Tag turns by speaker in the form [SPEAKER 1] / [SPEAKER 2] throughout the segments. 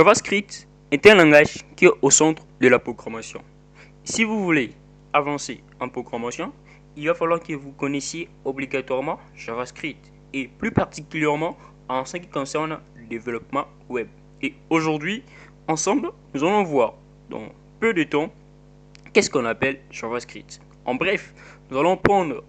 [SPEAKER 1] JavaScript est un langage qui est au centre de la programmation. Si vous voulez avancer en programmation, il va falloir que vous connaissiez obligatoirement JavaScript et plus particulièrement en ce qui concerne le développement web. Et aujourd'hui, ensemble, nous allons voir dans peu de temps qu'est-ce qu'on appelle JavaScript. En bref, nous allons prendre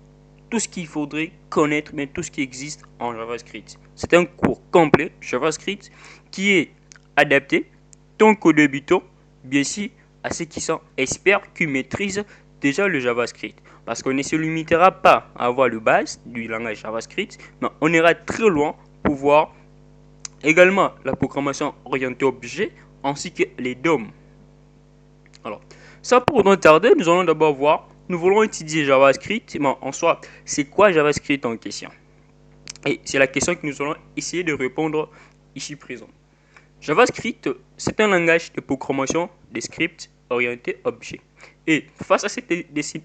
[SPEAKER 1] tout ce qu'il faudrait connaître, mais tout ce qui existe en JavaScript. C'est un cours complet JavaScript qui est adapté tant qu'aux débutants, bien sûr, à ceux qui sont experts, qui maîtrisent déjà le JavaScript. Parce qu'on ne se limitera pas à avoir le base du langage JavaScript, mais on ira très loin pour voir également la programmation orientée objet ainsi que les DOM. Alors, sans pour autant tarder, nous allons d'abord voir, nous voulons étudier JavaScript, mais en soi, c'est quoi JavaScript en question? Et c'est la question que nous allons essayer de répondre ici présent. JavaScript, c'est un langage de programmation des scripts orientés objet. Et face à cette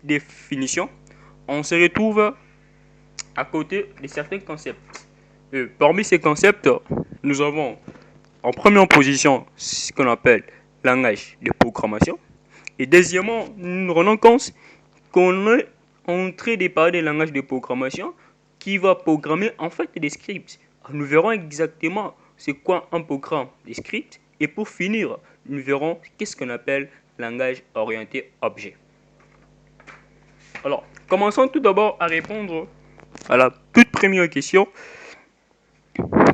[SPEAKER 1] définition, on se retrouve à côté de certains concepts. Parmi ces concepts, nous avons en première position ce qu'on appelle langage de programmation. Et deuxièmement, nous nous rendons compte qu'on est en train de parler des langages de programmation qui va programmer en fait des scripts. Nous verrons exactement c'est quoi un programme de script. Et pour finir, nous verrons qu'est-ce qu'on appelle langage orienté objet. Alors, commençons tout d'abord à répondre à la toute première question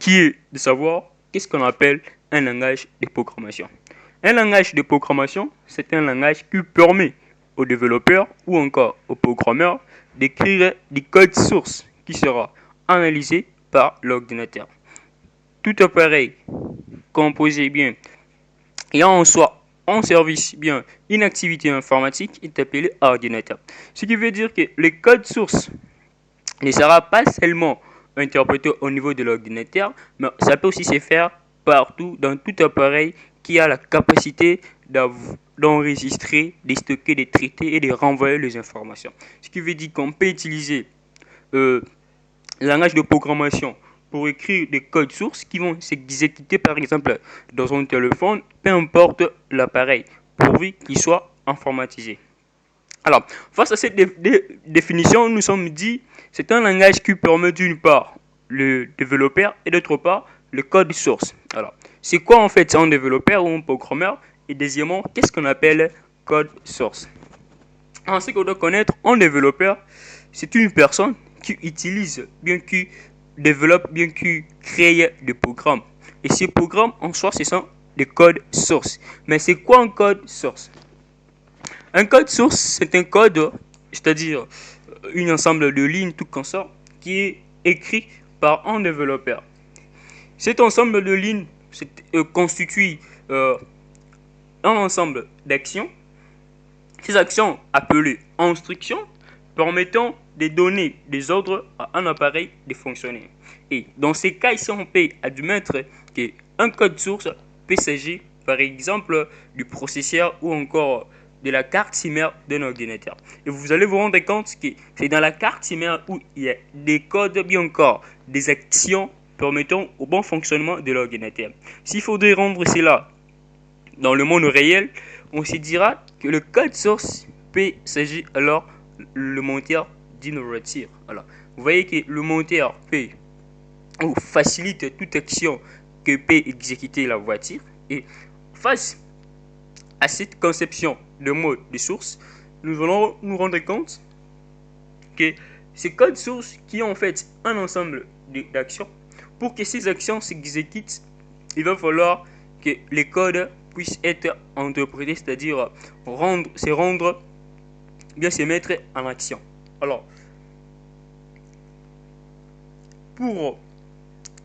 [SPEAKER 1] qui est de savoir qu'est-ce qu'on appelle un langage de programmation. Un langage de programmation, c'est un langage qui permet aux développeurs ou encore aux programmeurs d'écrire du code source qui sera analysé par l'ordinateur. Tout appareil composé bien et en soi en service bien une activité informatique est appelé ordinateur. Ce qui veut dire que le code source ne sera pas seulement interprété au niveau de l'ordinateur, mais ça peut aussi se faire partout dans tout appareil qui a la capacité d'enregistrer, de stocker, de traiter et de renvoyer les informations. Ce qui veut dire qu'on peut utiliser le langage de programmation pour écrire des codes sources qui vont s'exécuter par exemple dans un téléphone, peu importe l'appareil, pourvu qu'il soit informatisé. Alors, face à cette définition, nous sommes dit c'est un langage qui permet d'une part le développeur et d'autre part le code source. Alors, c'est quoi en fait un développeur ou un programmeur? Et deuxièmement, qu'est-ce qu'on appelle code source? En ce qu'on doit connaître, un développeur, c'est une personne qui utilise, bien qui développe, bien qui crée des programmes. Et ces programmes, en soi, ce sont des codes sources. Mais c'est quoi un code source? Un code source, c'est un code, c'est-à-dire un ensemble de lignes, tout comme ça, qui est écrit par un développeur. Cet ensemble de lignes constitue un ensemble d'actions. Ces actions appelées instructions permettant de donner des ordres à un appareil de fonctionner. Et dans ces cas ici, on peut admettre qu'un code source peut s'agir par exemple du processeur ou encore de la carte mère d'un ordinateur. Et vous allez vous rendre compte que c'est dans la carte mère où il y a des codes, bien encore des actions permettant au bon fonctionnement de l'ordinateur. S'il faudrait rendre cela dans le monde réel, on se dira que le code source peut s'agir alors le moteur d'une voiture. Alors, vous voyez que le moteur peut ou facilite toute action que peut exécuter la voiture. Et face à cette conception de mode de source, nous allons nous rendre compte que ces codes sources qui ont en fait un ensemble d'actions, pour que ces actions s'exécutent, il va falloir que les codes puissent être interprétés, c'est-à-dire se mettre en action. Alors, pour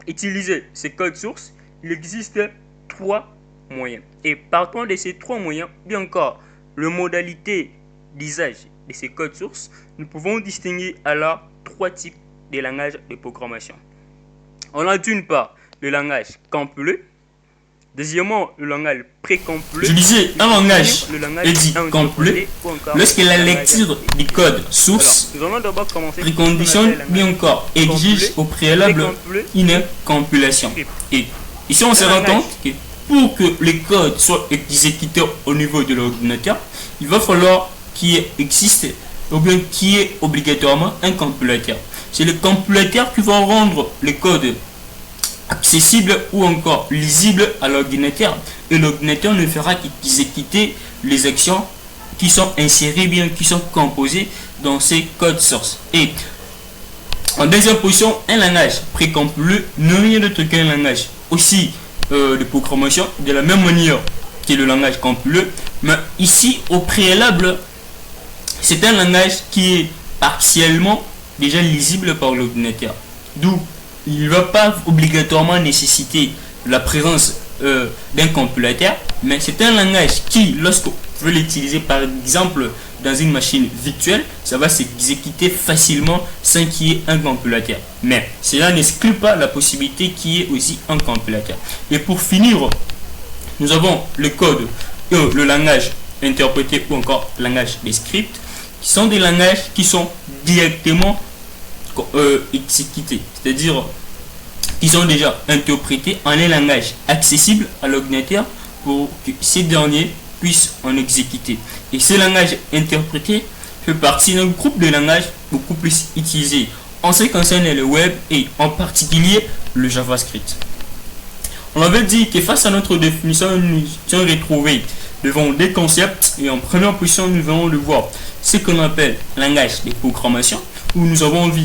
[SPEAKER 1] utiliser ces codes sources, il existe trois moyens. Et partant de ces trois moyens, bien encore, la modalité d'usage de ces codes sources, nous pouvons distinguer alors trois types de langages de programmation. On a d'une part le langage compilé, deuxièmement le langage précompilé.
[SPEAKER 2] Je disais un langage est dit compilé lorsque la lecture du code source préconditionne bien encore exige au préalable une compilation. Et ici on se rend compte que pour que les codes soient exécutés au niveau de l'ordinateur, il va falloir qu'il existe ou bien qu'il y ait obligatoirement un compilateur. C'est le compilateur qui va rendre les codes accessibles ou encore lisibles à l'ordinateur, et l'ordinateur ne fera qu'exécuter les actions qui sont insérées, bien qui sont composées dans ces codes sources. Et en deuxième position, un langage précompilé n'est rien d'autre qu'un langage aussi de programmation de la même manière que le langage compilé, mais ici au préalable c'est un langage qui est partiellement déjà lisible par l'ordinateur, d'où il ne va pas obligatoirement nécessiter la présence d'un compilateur, mais c'est un langage qui, lorsque vous veut l'utiliser par exemple dans une machine virtuelle, ça va s'exécuter facilement sans qu'il y ait un compilateur. Mais cela n'exclut pas la possibilité qu'il y ait aussi un compilateur. Et pour finir, nous avons le code, le langage interprété ou encore langage des scripts, qui sont des langages qui sont directement exécutés, c'est-à-dire qui sont déjà interprétés en un langage accessible à l'ordinateur pour que ces derniers puissent en exécuter. Et ce langage interprété fait partie d'un groupe de langages beaucoup plus utilisés en ce qui concerne le web et en particulier le JavaScript. On avait dit que face à notre définition, nous sommes retrouvés devant des concepts, et en première position nous allons le voir, ce qu'on appelle langage de programmation, où nous avons vu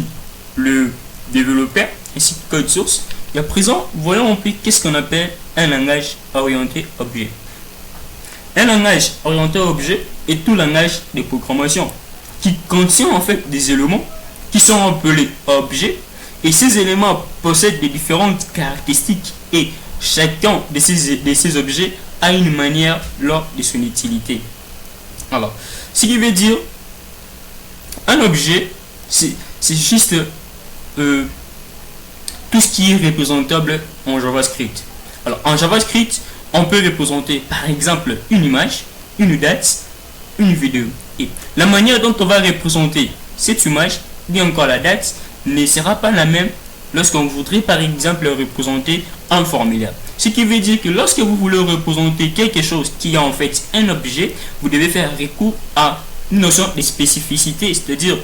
[SPEAKER 2] le développeur ainsi que code source. Et à présent, voyons un peu qu'est-ce qu'on appelle un langage orienté objet. Un langage orienté objet est tout langage de programmation qui contient en fait des éléments qui sont appelés objets, et ces éléments possèdent des différentes caractéristiques, et chacun de ces objets a une manière lors de son utilité. Alors, ce qui veut dire un objet, c'est juste tout ce qui est représentable en JavaScript. Alors en JavaScript, on peut représenter par exemple une image, une date, une vidéo. Et la manière dont on va représenter cette image, bien encore la date, ne sera pas la même lorsqu'on voudrait par exemple représenter un formulaire. Ce qui veut dire que lorsque vous voulez représenter quelque chose qui est en fait un objet, vous devez faire recours à une notion de spécificité, c'est-à-dire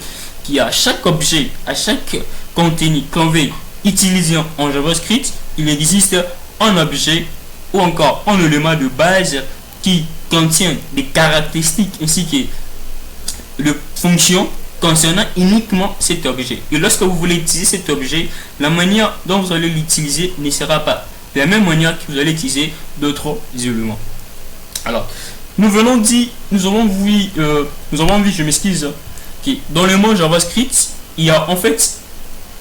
[SPEAKER 2] qu'il y a chaque objet, à chaque contenu qu'on veut utiliser en JavaScript, il existe un objet ou encore un élément de base qui contient des caractéristiques ainsi que de fonctions concernant uniquement cet objet. Et lorsque vous voulez utiliser cet objet, la manière dont vous allez l'utiliser ne sera pas de la même manière que vous allez utiliser d'autres éléments. Alors, nous avons vu, je m'excuse, que dans le mot JavaScript, il y a en fait,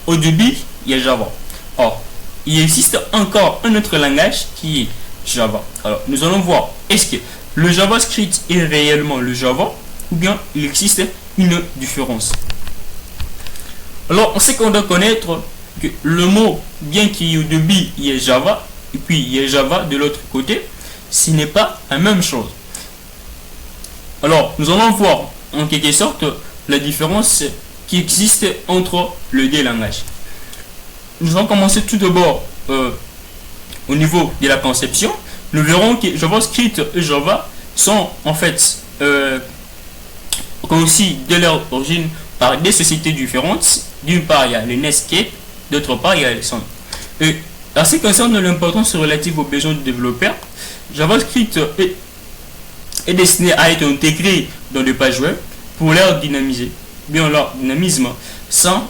[SPEAKER 2] au début, il y a Java. Or, il existe encore un autre langage qui est Java. Alors, nous allons voir, est-ce que le JavaScript est réellement le Java ou bien il existe une différence. Alors, on sait qu'on doit connaître que le mot, bien qu'il y ait au début, il y ait Java, et puis il y a Java de l'autre côté, ce n'est pas la même chose. Alors, nous allons voir en quelque sorte la différence qui existe entre les deux langages. Nous allons commencer tout d'abord au niveau de la conception. Nous verrons que JavaScript et Java sont en fait conçus de leur origine par des sociétés différentes. D'une part, il y a le Netscape, d'autre part, il y a le Sun. Et en ce qui concerne l'importance relative aux besoins du développeur, JavaScript est destiné à être intégré dans des pages web pour leur dynamiser, bien leur dynamisme, sans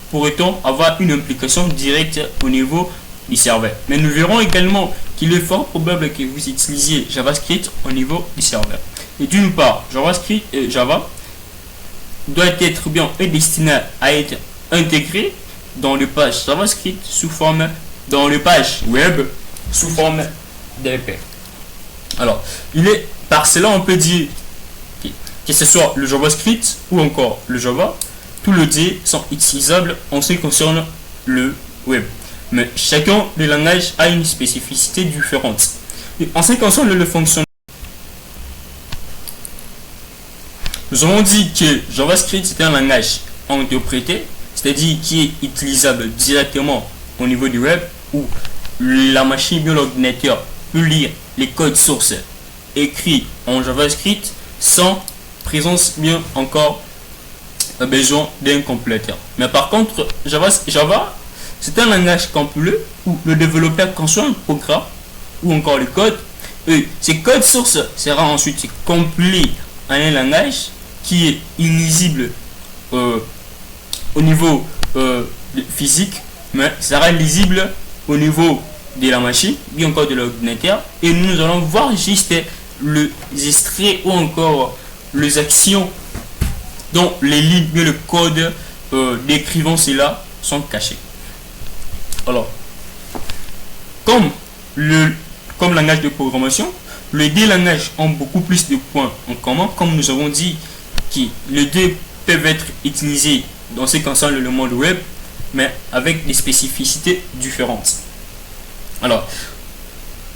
[SPEAKER 2] pour autant avoir une implication directe au niveau du serveur. Mais nous verrons également qu'il est fort probable que vous utilisiez JavaScript au niveau du serveur. Et d'une part, JavaScript et Java doit être bien destiné à être intégré dans les pages JavaScript sous forme, dans les pages web sous forme d'EP. Alors, il est par cela on peut dire que ce soit le JavaScript ou encore le Java, tous les deux sont utilisables en ce qui concerne le web. Mais chacun des langages a une spécificité différente. Et en ce qui concerne le fonctionnement, nous avons dit que JavaScript est un langage interprété, c'est-à-dire qui est utilisable directement au niveau du web, où la machine, bien l'ordinateur, peut lire les codes sources écrits en JavaScript sans présence bien encore besoin d'un compilateur. Mais par contre, Java c'est un langage compilé où le développeur conçoit un programme ou encore le code, et ces codes sources sera ensuite compilé en un langage qui est illisible au niveau physique, mais sera lisible au niveau de la machine, bien encore de l'ordinateur, et nous allons voir juste les extraits ou encore les actions dont les lignes et le code décrivant cela sont cachés. Alors, comme langage de programmation, les deux langages ont beaucoup plus de points en commun, comme nous avons dit que les deux peuvent être utilisés dans ce qui concerne le monde web, mais avec des spécificités différentes. Alors,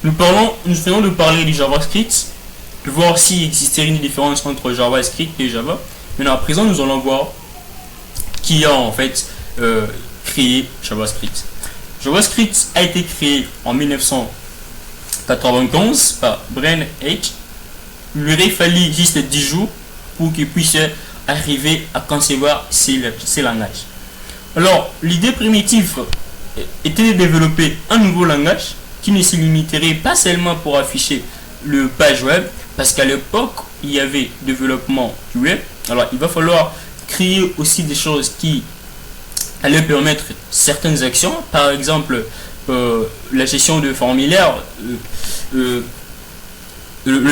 [SPEAKER 2] nous venons de parler du JavaScript, de voir s'il existait une différence entre JavaScript et Java. Maintenant, à présent, nous allons voir qui a en fait créé JavaScript. JavaScript a été créé en 1995 par Brian H. Il lui aurait fallu juste 10 jours pour qu'il puisse arriver à concevoir ces langages. Alors, l'idée primitive était de développer un nouveau langage qui ne se limiterait pas seulement pour afficher le page web, parce qu'à l'époque, il y avait développement du web. Alors, il va falloir créer aussi des choses qui allaient permettre certaines actions, par exemple la gestion de formulaires, le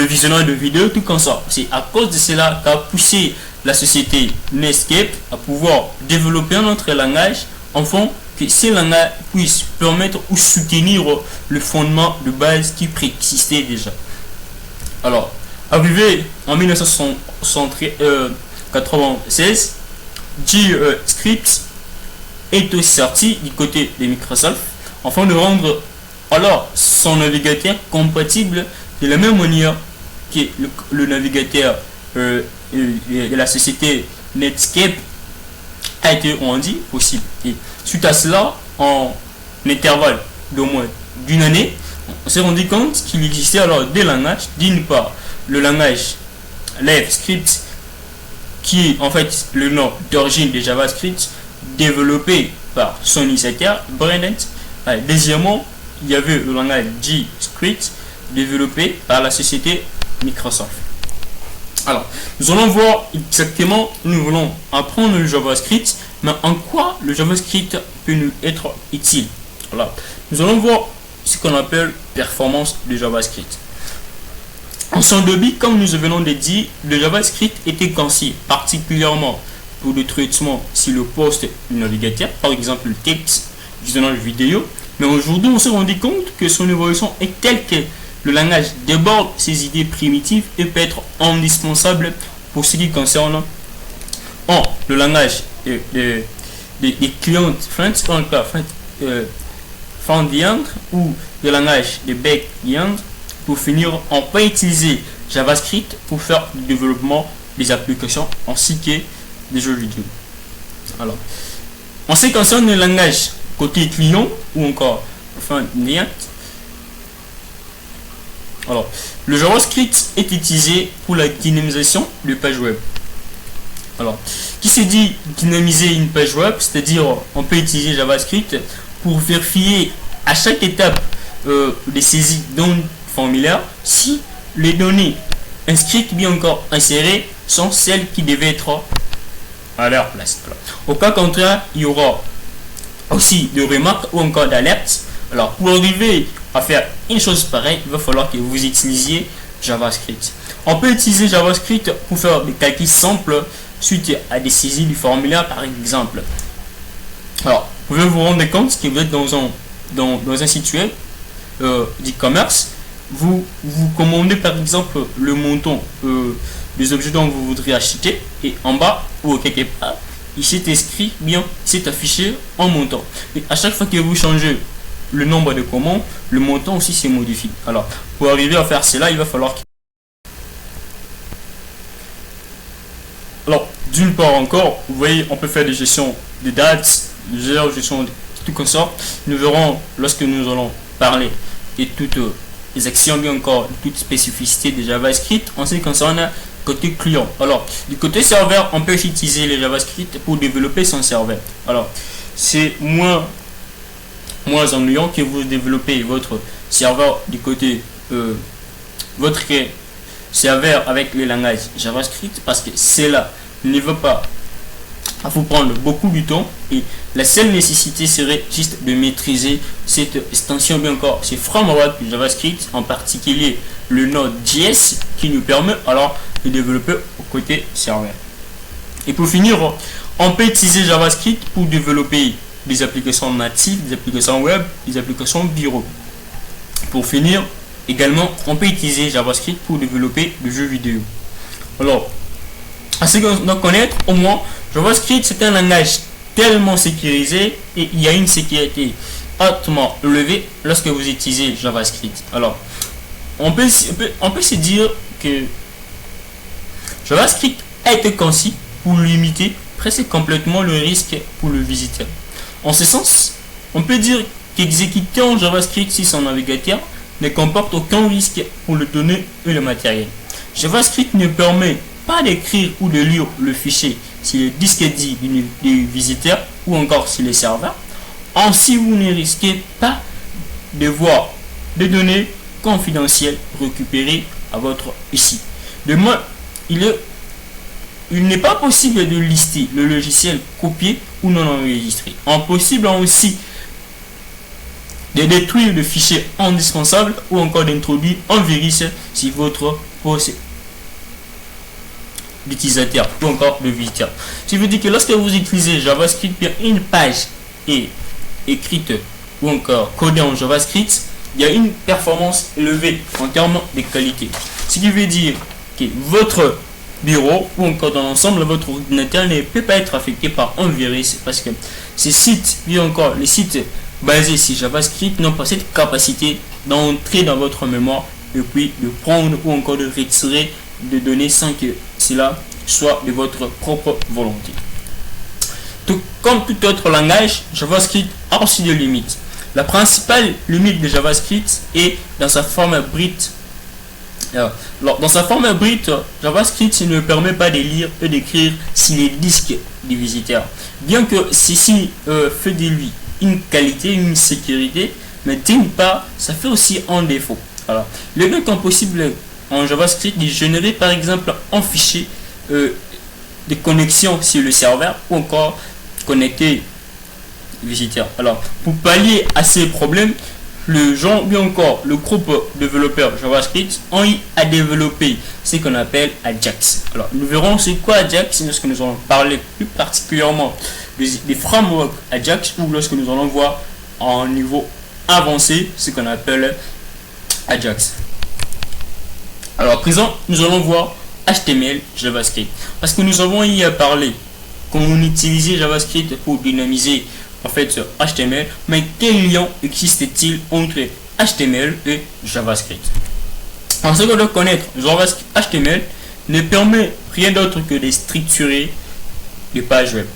[SPEAKER 2] visionnage de vidéos, tout comme ça. C'est à cause de cela qu'a poussé la société Netscape à pouvoir développer un autre langage afin que ces langages puissent permettre ou soutenir le fondement de base qui préexistait déjà. Alors, arrivé en 1996, JavaScript est aussi sorti du côté de Microsoft afin de rendre alors son navigateur compatible de la même manière que le navigateur de la société Netscape a été rendu possible. Et suite à cela, en intervalle d'au moins d'une année, on s'est rendu compte qu'il existait alors deux langages. D'une part, le langage LiveScript, qui est en fait le nom d'origine de JavaScript, développé par son initiateur, Brian. Deuxièmement, il y avait le langage JScript, développé par la société Microsoft. Alors, nous allons voir exactement, nous voulons apprendre le JavaScript, mais en quoi le JavaScript peut nous être utile. Voilà. Nous allons voir ce qu'on appelle performance de JavaScript. En son début, comme nous venons de dire, le JavaScript était conçu particulièrement pour le traitement sur le poste du navigateur, par exemple le texte, visionnage vidéo. Mais aujourd'hui, on s'est rendu compte que son évolution est telle que le langage déborde ses idées primitives et peut être indispensable pour ce qui concerne le langage des clients front-end ou le langage de back-end. Pour finir, on peut utiliser JavaScript pour faire du développement des applications ainsi que des jeux vidéo. Alors, en ce qui concerne le langage côté client ou encore front-end, alors, le JavaScript est utilisé pour la dynamisation de pages web. Alors, qui se dit dynamiser une page web, c'est-à-dire on peut utiliser JavaScript pour vérifier à chaque étape de saisie d'un formulaire si les données inscrites bien encore insérées sont celles qui devaient être à leur place. Alors, au cas contraire, il y aura aussi des remarques ou encore d'alertes. Alors, pour arriver à faire une chose pareille, il va falloir que vous utilisiez JavaScript. On peut utiliser JavaScript pour faire des calculs simples suite à des saisies du formulaire, par exemple. Alors, vous pouvez vous rendre compte que vous êtes dans un site web d'e-commerce. Vous commandez par exemple le montant des objets dont vous voudrez acheter, et en bas ou quelque part, il s'est inscrit bien, c'est affiché en montant. Et à chaque fois que vous changez le nombre de commandes, le montant aussi se modifie. Alors, pour arriver à faire cela, il va falloir alors, d'une part encore, vous voyez, on peut faire des gestions de dates, des gestions de tout comme ça. Nous verrons lorsque nous allons parler et tout les actions, bien encore toute spécificité de JavaScript en ce qui concerne côté client. Alors, du côté serveur, on peut utiliser le JavaScript pour développer son serveur. Alors, c'est moins ennuyant que vous développez votre serveur du côté votre serveur avec le langage JavaScript, parce que cela ne va pas à vous prendre beaucoup de temps et la seule nécessité serait juste de maîtriser cette extension, bien encore ce framework de JavaScript, en particulier le Node.js, qui nous permet alors de développer au côté serveur. Et pour finir, on peut utiliser JavaScript pour développer des applications natives, des applications web, des applications bureau. Pour finir, également, on peut utiliser JavaScript pour développer des jeux vidéo. Alors, à ce qu'on doit connaître, au moins, JavaScript, c'est un langage tellement sécurisé et il y a une sécurité hautement élevée lorsque vous utilisez JavaScript. Alors, on peut se dire que JavaScript a été conçu pour limiter presque complètement le risque pour le visiteur. En ce sens, on peut dire qu'exécuter en JavaScript sur son navigateur ne comporte aucun risque pour les données et le matériel. JavaScript ne permet pas d'écrire ou de lire le fichier sur le disque dit du visiteur ou encore sur le serveur. Ainsi, vous ne risquez pas de voir des données confidentielles récupérées à votre ici. De moins, il n'est pas possible de lister le logiciel copié ou non enregistré. Impossible aussi de détruire le fichier indispensable ou encore d'introduire un virus sur votre poste d'utilisateur ou encore de visiteur. Ce qui veut dire que lorsque vous utilisez JavaScript, une page est écrite ou encore codée en JavaScript, il y a une performance élevée en termes de qualité. Ce qui veut dire que votre bureau ou encore dans l'ensemble votre ordinateur ne peut pas être affecté par un virus, parce que ces sites, bien encore les sites basés sur JavaScript, n'ont pas cette capacité d'entrer dans votre mémoire et puis de prendre ou encore de retirer des données sans que cela soit de votre propre volonté. Tout comme tout autre langage, JavaScript a aussi des limites. La principale limite de JavaScript est dans sa forme brute. Alors, dans sa forme brute, JavaScript ne permet pas de lire et d'écrire sur les disques du visiteur. Bien que ceci fait de lui une qualité, une sécurité, mais d'une part, ça fait aussi un défaut. Alors, le mieux possible en JavaScript de générer par exemple un fichier de connexion sur le serveur ou encore connecter visiteur. Alors, pour pallier à ces problèmes, le groupe développeur JavaScript a développé ce qu'on appelle Ajax. Alors, nous verrons c'est quoi Ajax lorsque nous allons parler plus particulièrement des frameworks Ajax, ou lorsque nous allons voir en niveau avancé ce qu'on appelle Ajax. Alors, à présent, nous allons voir HTML, JavaScript. Parce que nous avons hier parlé qu'on utilisait JavaScript pour dynamiser en fait HTML, mais quel lien existe-t-il entre HTML et JavaScript? En ce qu'on doit connaître, HTML ne permet rien d'autre que de structurer des pages web.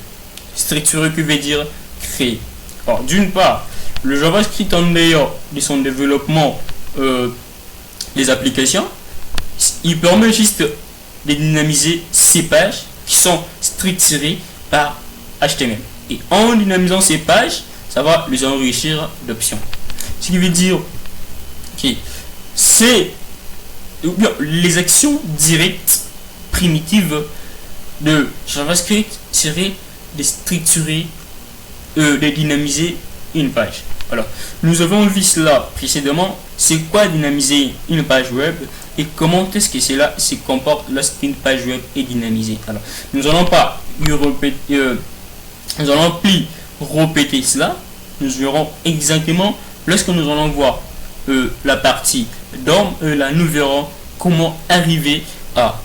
[SPEAKER 2] Structurer qui veut dire créer. Alors, d'une part, le JavaScript en dehors de son développement des applications, il permet juste de dynamiser ces pages qui sont structurées par HTML. Et en dynamisant ces pages, ça va les enrichir d'options. Ce qui veut dire que c'est les actions directes primitives de JavaScript seraient de structurer, de dynamiser une page. Alors, nous avons vu cela précédemment. C'est quoi dynamiser une page web et comment est-ce que cela se comporte lorsqu'une page web est dynamisée? Alors, nous n'allons pas nous allons plus répéter cela. Nous verrons exactement lorsque nous allons voir la partie DOM. Là, nous verrons comment arriver à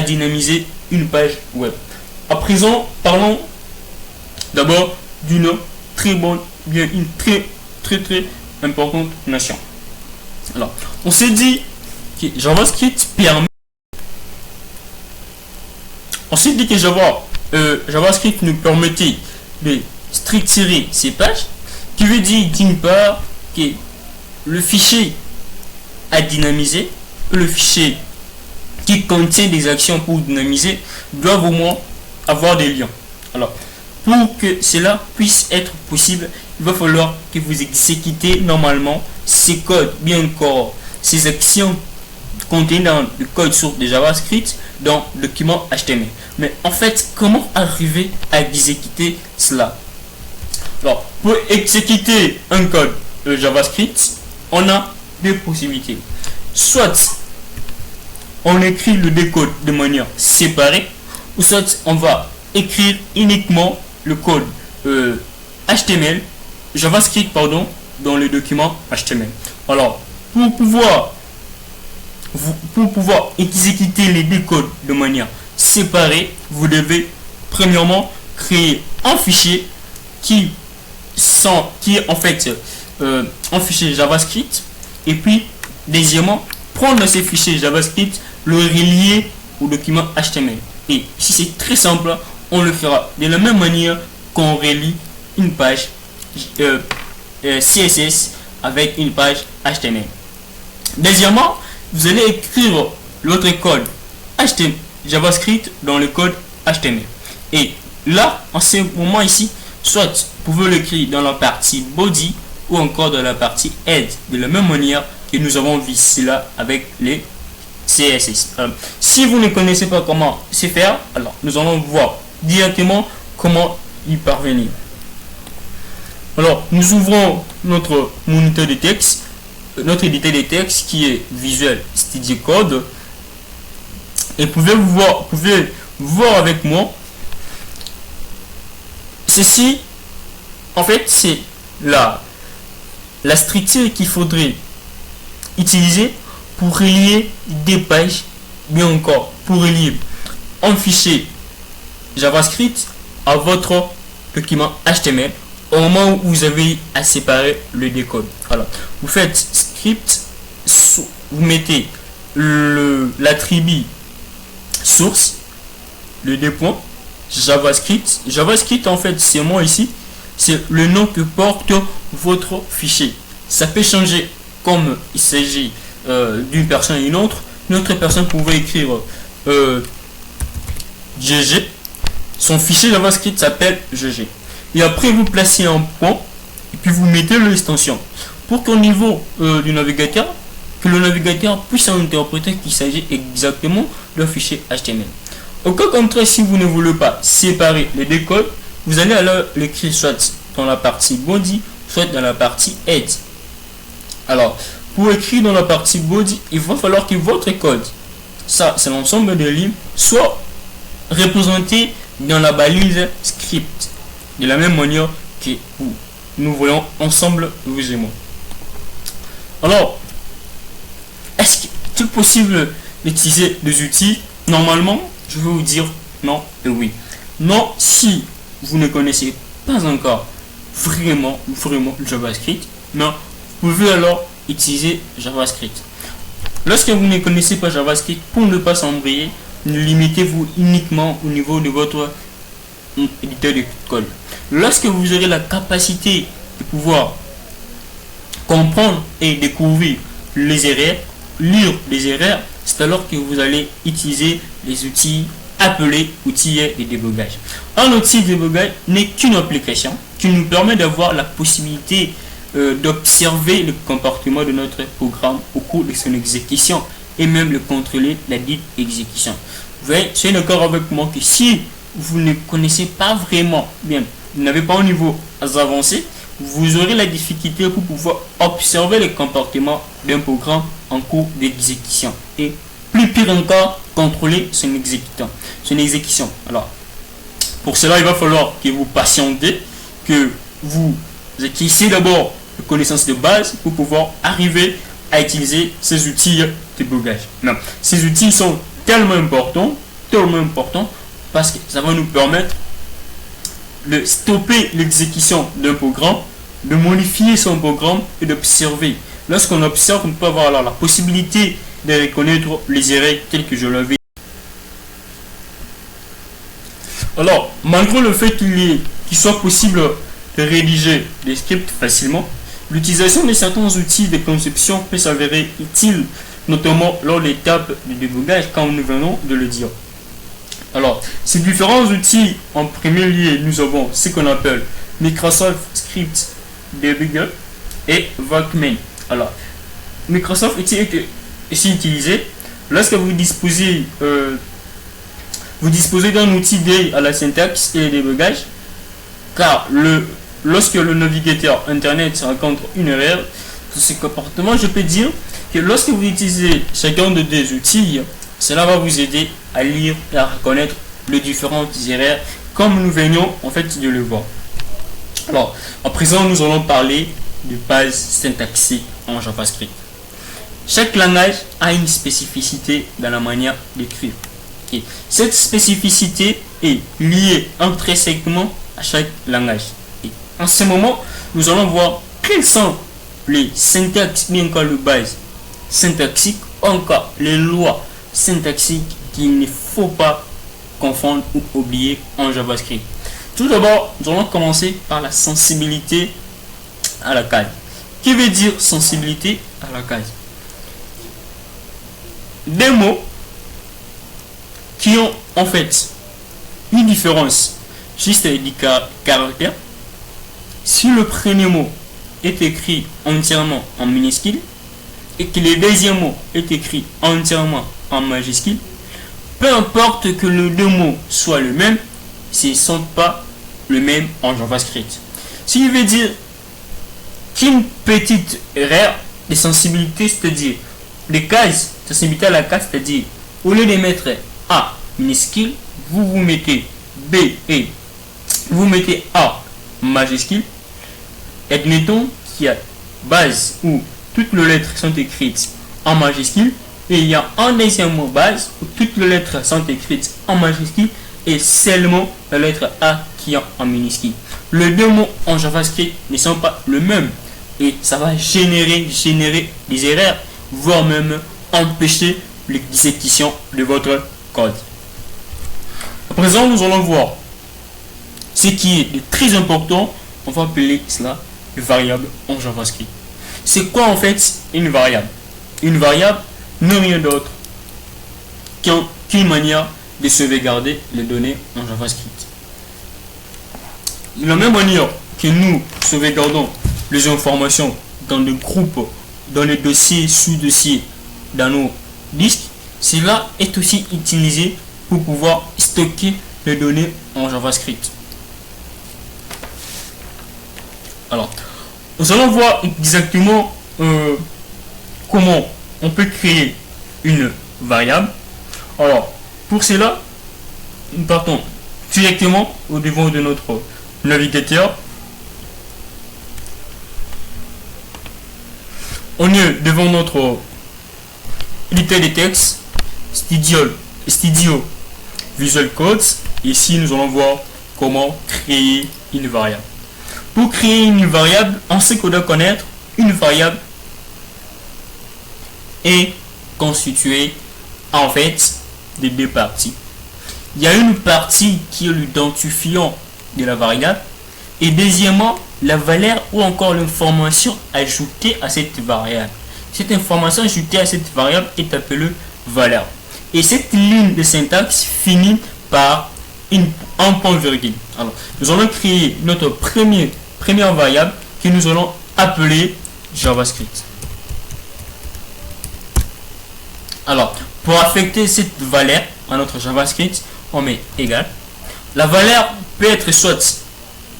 [SPEAKER 2] dynamiser une page web. À présent, parlons d'abord d'une une très importante notion. Alors, on s'est dit que JavaScript permet. On s'est dit que JavaScript nous permettait de structurer ces pages, qui veut dire d'une part que le fichier à dynamiser, le fichier qui contient des actions pour dynamiser doivent au moins avoir des liens. Alors, pour que cela puisse être possible, il va falloir que vous exécutez normalement ces codes, bien encore ces actions contenues dans le code source de JavaScript dans le document HTML. Mais en fait, comment arriver à exécuter cela? Alors, pour exécuter un code de JavaScript, on a deux possibilités. Soit on écrit le décode de manière séparée, ou soit on va écrire uniquement le code HTML, JavaScript pardon, dans le document HTML. Alors, pour pouvoir exécuter les deux codes de manière séparée, vous devez premièrement créer un fichier qui est en fait un fichier JavaScript, et puis deuxièmement prendre ces fichiers JavaScript, le relier au document HTML. Et si c'est très simple, on le fera de la même manière qu'on relie une page CSS avec une page HTML. Deuxièmement, vous allez écrire l'autre code HTML, JavaScript dans le code HTML. Et là, en ce moment ici, soit vous pouvez l'écrire dans la partie body ou encore dans la partie head, de la même manière que nous avons vu cela avec les CSS. Si vous ne connaissez pas comment c'est faire, alors nous allons voir directement comment y parvenir. Alors, nous ouvrons notre moniteur de texte, notre éditeur de texte qui est Visual Studio Code, et vous pouvez voir avec moi. Ceci, en fait, c'est la structure qu'il faudrait utiliser pour relier des pages, bien encore pour relier un fichier JavaScript à votre document HTML au moment où vous avez à séparer le décode. Alors, vous faites script, vous mettez l'attribut source, le deux points, JavaScript. JavaScript, en fait, c'est moi ici, c'est le nom que porte votre fichier. Ça peut changer comme il s'agit d'une personne à une autre. Une autre personne pouvait écrire GG. Son fichier JavaScript s'appelle GG. Et après, vous placez un point et puis vous mettez l'extension pour qu'au niveau du navigateur, que le navigateur puisse interpréter qu'il s'agit exactement d'un fichier HTML. Au cas contraire, si vous ne voulez pas séparer les deux codes, vous allez alors l'écrire soit dans la partie body, soit dans la partie head. Alors, pour écrire dans la partie body, il va falloir que votre code, ça c'est l'ensemble des lignes, soit représenté dans la balise script, de la même manière que nous voyons ensemble, vous et moi. Alors, est-ce qu'il est possible d'utiliser des outils? Normalement, je vais vous dire non et oui. Non, si vous ne connaissez pas encore vraiment le JavaScript, mais vous pouvez alors utiliser JavaScript. Lorsque vous ne connaissez pas JavaScript, pour ne pas s'embrouiller, limitez-vous uniquement au niveau de votre éditeur de code. Lorsque vous aurez la capacité de pouvoir comprendre et découvrir les erreurs, lire les erreurs, c'est alors que vous allez utiliser les outils appelés outils de débogage. Un outil de débogage n'est qu'une application qui nous permet d'avoir la possibilité d'observer le comportement de notre programme au cours de son exécution et même de contrôler la dite exécution. Vous voyez, c'est d'accord avec moi que si vous ne connaissez pas vraiment bien, vous n'avez pas un niveau avancé, vous aurez la difficulté pour pouvoir observer le comportement d'un programme en cours d'exécution et plus pire encore, contrôler son exécution. Alors, pour cela, il va falloir que vous patientez, que vous acquissiez d'abord les connaissances de base pour pouvoir arriver à utiliser ces outils de débogage. Non, ces outils sont tellement importants parce que ça va nous permettre de stopper l'exécution d'un programme, de modifier son programme et d'observer. Lorsqu'on observe, on peut avoir alors la possibilité de reconnaître les erreurs telles que je l'avais. Alors, malgré le fait qu'il soit possible de rédiger des scripts facilement, L'utilisation de certains outils de conception peut s'avérer utile, notamment lors de l'étape de débogage, comme nous venons de le dire. Alors, ces différents outils, en premier lieu, nous avons ce qu'on appelle Microsoft Script Debugger et Workman. Alors, Microsoft est ici utilisé lorsque vous disposez d'un outil d'aide à la syntaxe et au débogage, car lorsque le navigateur internet rencontre une erreur sur ce comportement, je peux dire que lorsque vous utilisez chacun de des outils, cela va vous aider à lire et à reconnaître les différentes erreurs comme nous venions en fait de le voir. Alors, à présent, nous allons parler de base syntaxique en JavaScript. Chaque langage a une spécificité dans la manière d'écrire. Et cette spécificité est liée intrinsèquement à chaque langage. Et en ce moment, nous allons voir quelles sont les syntaxes, bien encore les bases syntaxiques, encore les lois syntaxiques qu'il ne faut pas confondre ou oublier en JavaScript. Tout d'abord, nous allons commencer par la sensibilité à la case. Qui veut dire sensibilité à la case? Des mots qui ont en fait une différence juste du caractère. Si le premier mot est écrit entièrement en minuscule et que le deuxième mot est écrit entièrement en majuscule, peu importe que les deux mots soient le même, s'ils ne sont pas le même en JavaScript. Ce qui veut dire qu'une petite erreur de sensibilité, c'est-à-dire des cases, sensibilité à la case, c'est-à-dire au lieu de mettre A minuscule, vous mettez B et vous mettez A majuscule. Admettons qu'il y a base où toutes les lettres sont écrites en majuscule et il y a un deuxième mot base où toutes les lettres sont écrites en majuscule et seulement la lettre A qui est en minuscule. Les deux mots en JavaScript ne sont pas le même et ça va générer des erreurs, voire même empêcher l'exécution de votre code. À présent, nous allons voir ce qui est de très important. On va appeler cela une variable en JavaScript. C'est quoi en fait une variable? Une variable n'est rien d'autre qu'une manière de sauvegarder les données en JavaScript. De la même manière que nous sauvegardons les informations dans des groupes, dans les dossiers, sous-dossiers, dans nos disques, cela est aussi utilisé pour pouvoir stocker les données en JavaScript. Alors, nous allons voir exactement comment on peut créer une variable. Alors, pour cela, nous partons directement au devant de notre navigateur. On est devant notre éditeur de texte, Studio Visual Codes. Ici, nous allons voir comment créer une variable. Pour créer une variable, on sait qu'on doit connaître une variable est constituée en fait de deux parties. Il y a une partie qui est l'identifiant de la variable et deuxièmement la valeur ou encore l'information ajoutée à cette variable. Cette information ajoutée à cette variable est appelée valeur. Et cette ligne de syntaxe finit par un point virgule. Alors, nous allons créer notre première variable que nous allons appeler JavaScript. Alors, pour affecter cette valeur à notre JavaScript, on met égal. La valeur peut être soit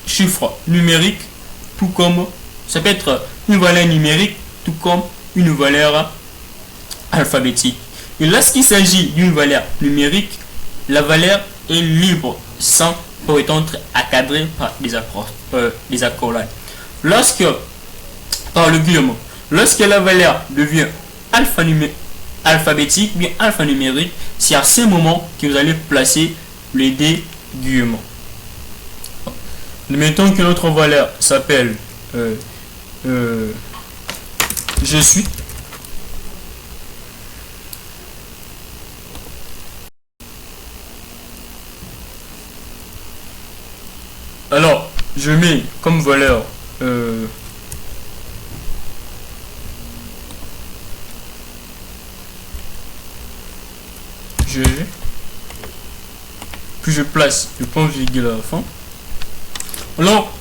[SPEAKER 2] chiffre numérique, tout comme ça peut être une valeur numérique, tout comme une valeur alphabétique. Et lorsqu'il s'agit d'une valeur numérique, la valeur est libre sans pour être encadrée par des accolades. Lorsque, par le guillemot, lorsque la valeur devient alphabétique, bien alphanumérique, c'est à ce moment que vous allez placer les deux guillemets. Mettons que notre valeur s'appelle je suis. Alors, je mets comme valeur G, puis je place le point virgule à la fin. Alors,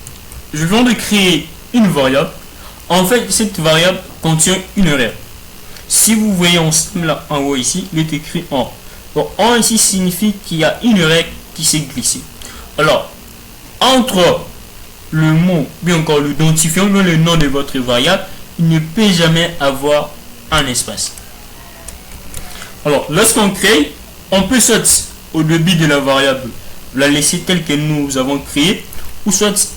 [SPEAKER 2] je viens de créer une variable. En fait, cette variable contient une erreur. Si vous voyez ensemble là en haut ici, il est écrit en. Bon, en ici signifie qu'il y a une erreur qui s'est glissée. Alors, entre le mot, bien encore l'identifiant, le nom de votre variable, il ne peut jamais avoir un espace. Alors, lorsqu'on crée, on peut soit au début de la variable la laisser telle que nous avons créée, ou soit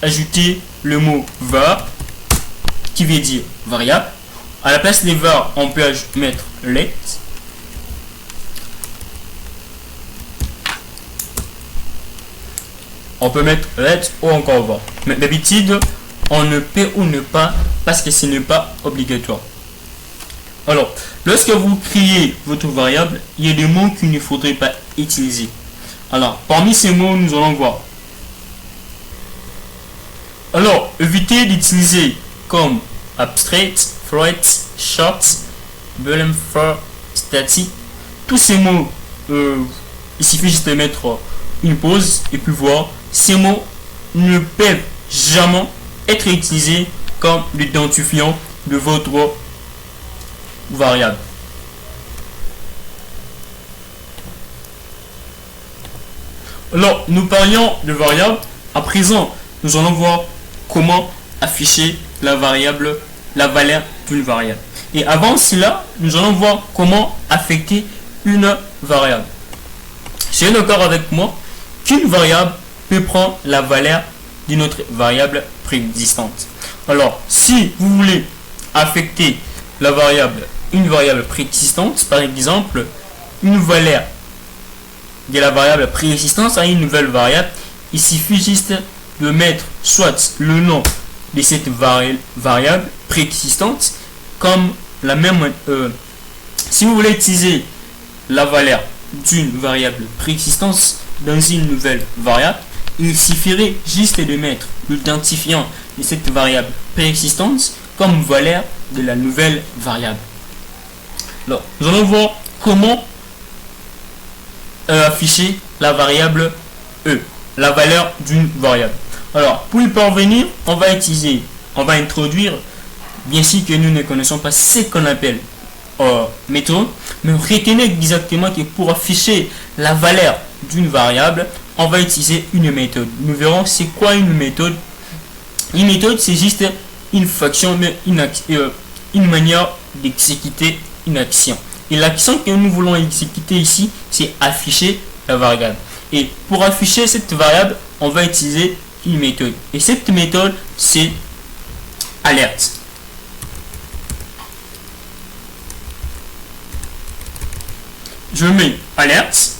[SPEAKER 2] ajouter le mot var qui veut dire variable. À la place des var, on peut mettre let. On peut mettre let ou encore var. Mais d'habitude, on ne peut ou ne pas parce que ce n'est pas obligatoire. Alors, lorsque vous créez votre variable, il y a des mots qu'il ne faudrait pas utiliser. Alors, parmi ces mots, nous allons voir. Alors, évitez d'utiliser comme abstract, float, short, boolean, for, static. Tous ces mots, il suffit juste de mettre une pause et puis voir. Ces mots ne peuvent jamais être utilisés comme l'identifiant de votre variable. Alors, nous parlions de variable. À présent, nous allons voir comment afficher la variable, la valeur d'une variable. Et avant cela, nous allons voir comment affecter une variable. C'est d'accord avec moi qu'une variable peut prendre la valeur d'une autre variable préexistante. Alors, si vous voulez affecter la variable, une variable préexistante, par exemple, une valeur de la variable préexistante à une nouvelle variable, il suffit juste de mettre soit le nom de cette variable préexistante comme la même. Si vous voulez utiliser la valeur d'une variable préexistante dans une nouvelle variable, il suffirait juste de mettre l'identifiant de cette variable préexistante comme valeur de la nouvelle variable. Alors, nous allons voir comment afficher la variable E, la valeur d'une variable. Alors, pour y parvenir, on va introduire, bien sûr que nous ne connaissons pas ce qu'on appelle méthode, mais retenez exactement que pour afficher la valeur d'une variable, on va utiliser une méthode. Nous verrons c'est quoi une méthode. Une méthode, c'est juste une fonction, mais une manière d'exécuter une action. Et l'action que nous voulons exécuter ici, c'est afficher la variable. Et pour afficher cette variable, on va utiliser une méthode. Et cette méthode, c'est alerte. Je mets alerte.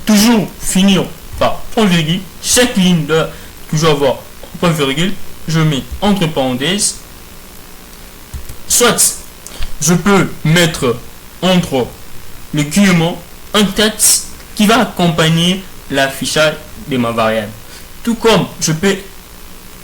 [SPEAKER 2] Toujours finir par point virgule. Chaque ligne doit toujours avoir point virgule. Je mets entre parenthèses. Soit je peux mettre entre le guillemot un texte qui va accompagner l'affichage de ma variable. Tout comme je peux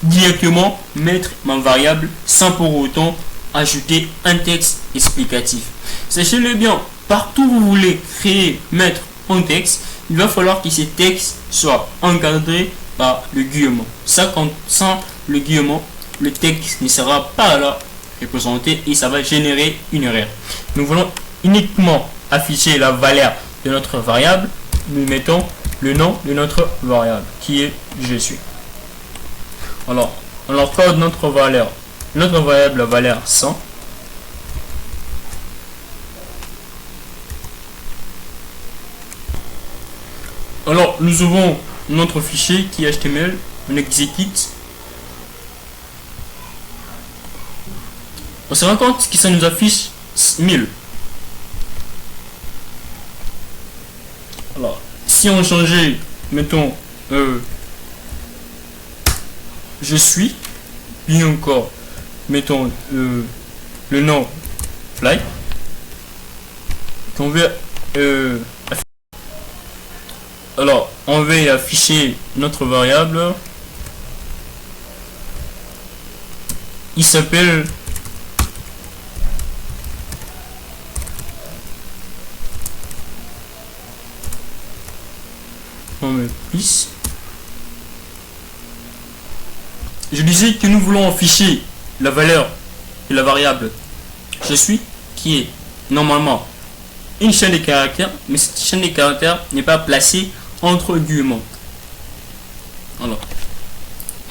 [SPEAKER 2] directement mettre ma variable sans pour autant ajouter un texte explicatif. Sachez-le bien, partout où vous voulez créer, mettre un texte, il va falloir que ce texte soit encadré par le guillemot. Ça, sans le guillemot, le texte ne sera pas là représenté et ça va générer une erreur. Nous voulons uniquement afficher la valeur de notre variable. Nous mettons le nom de notre variable qui est je suis. Alors, on encode notre valeur. Notre variable, la valeur 100. Alors, nous ouvrons notre fichier qui est HTML. On exécute. On se rend compte que ça nous affiche 1000. Alors, si on changeait, mettons, je suis, puis encore, mettons le nom fly, qu'on veut alors on va afficher notre variable, il s'appelle . On met plus. Je disais que nous voulons afficher la valeur de la variable je suis, qui est normalement une chaîne de caractères, mais cette chaîne de caractères n'est pas placée entre guillemets. Alors,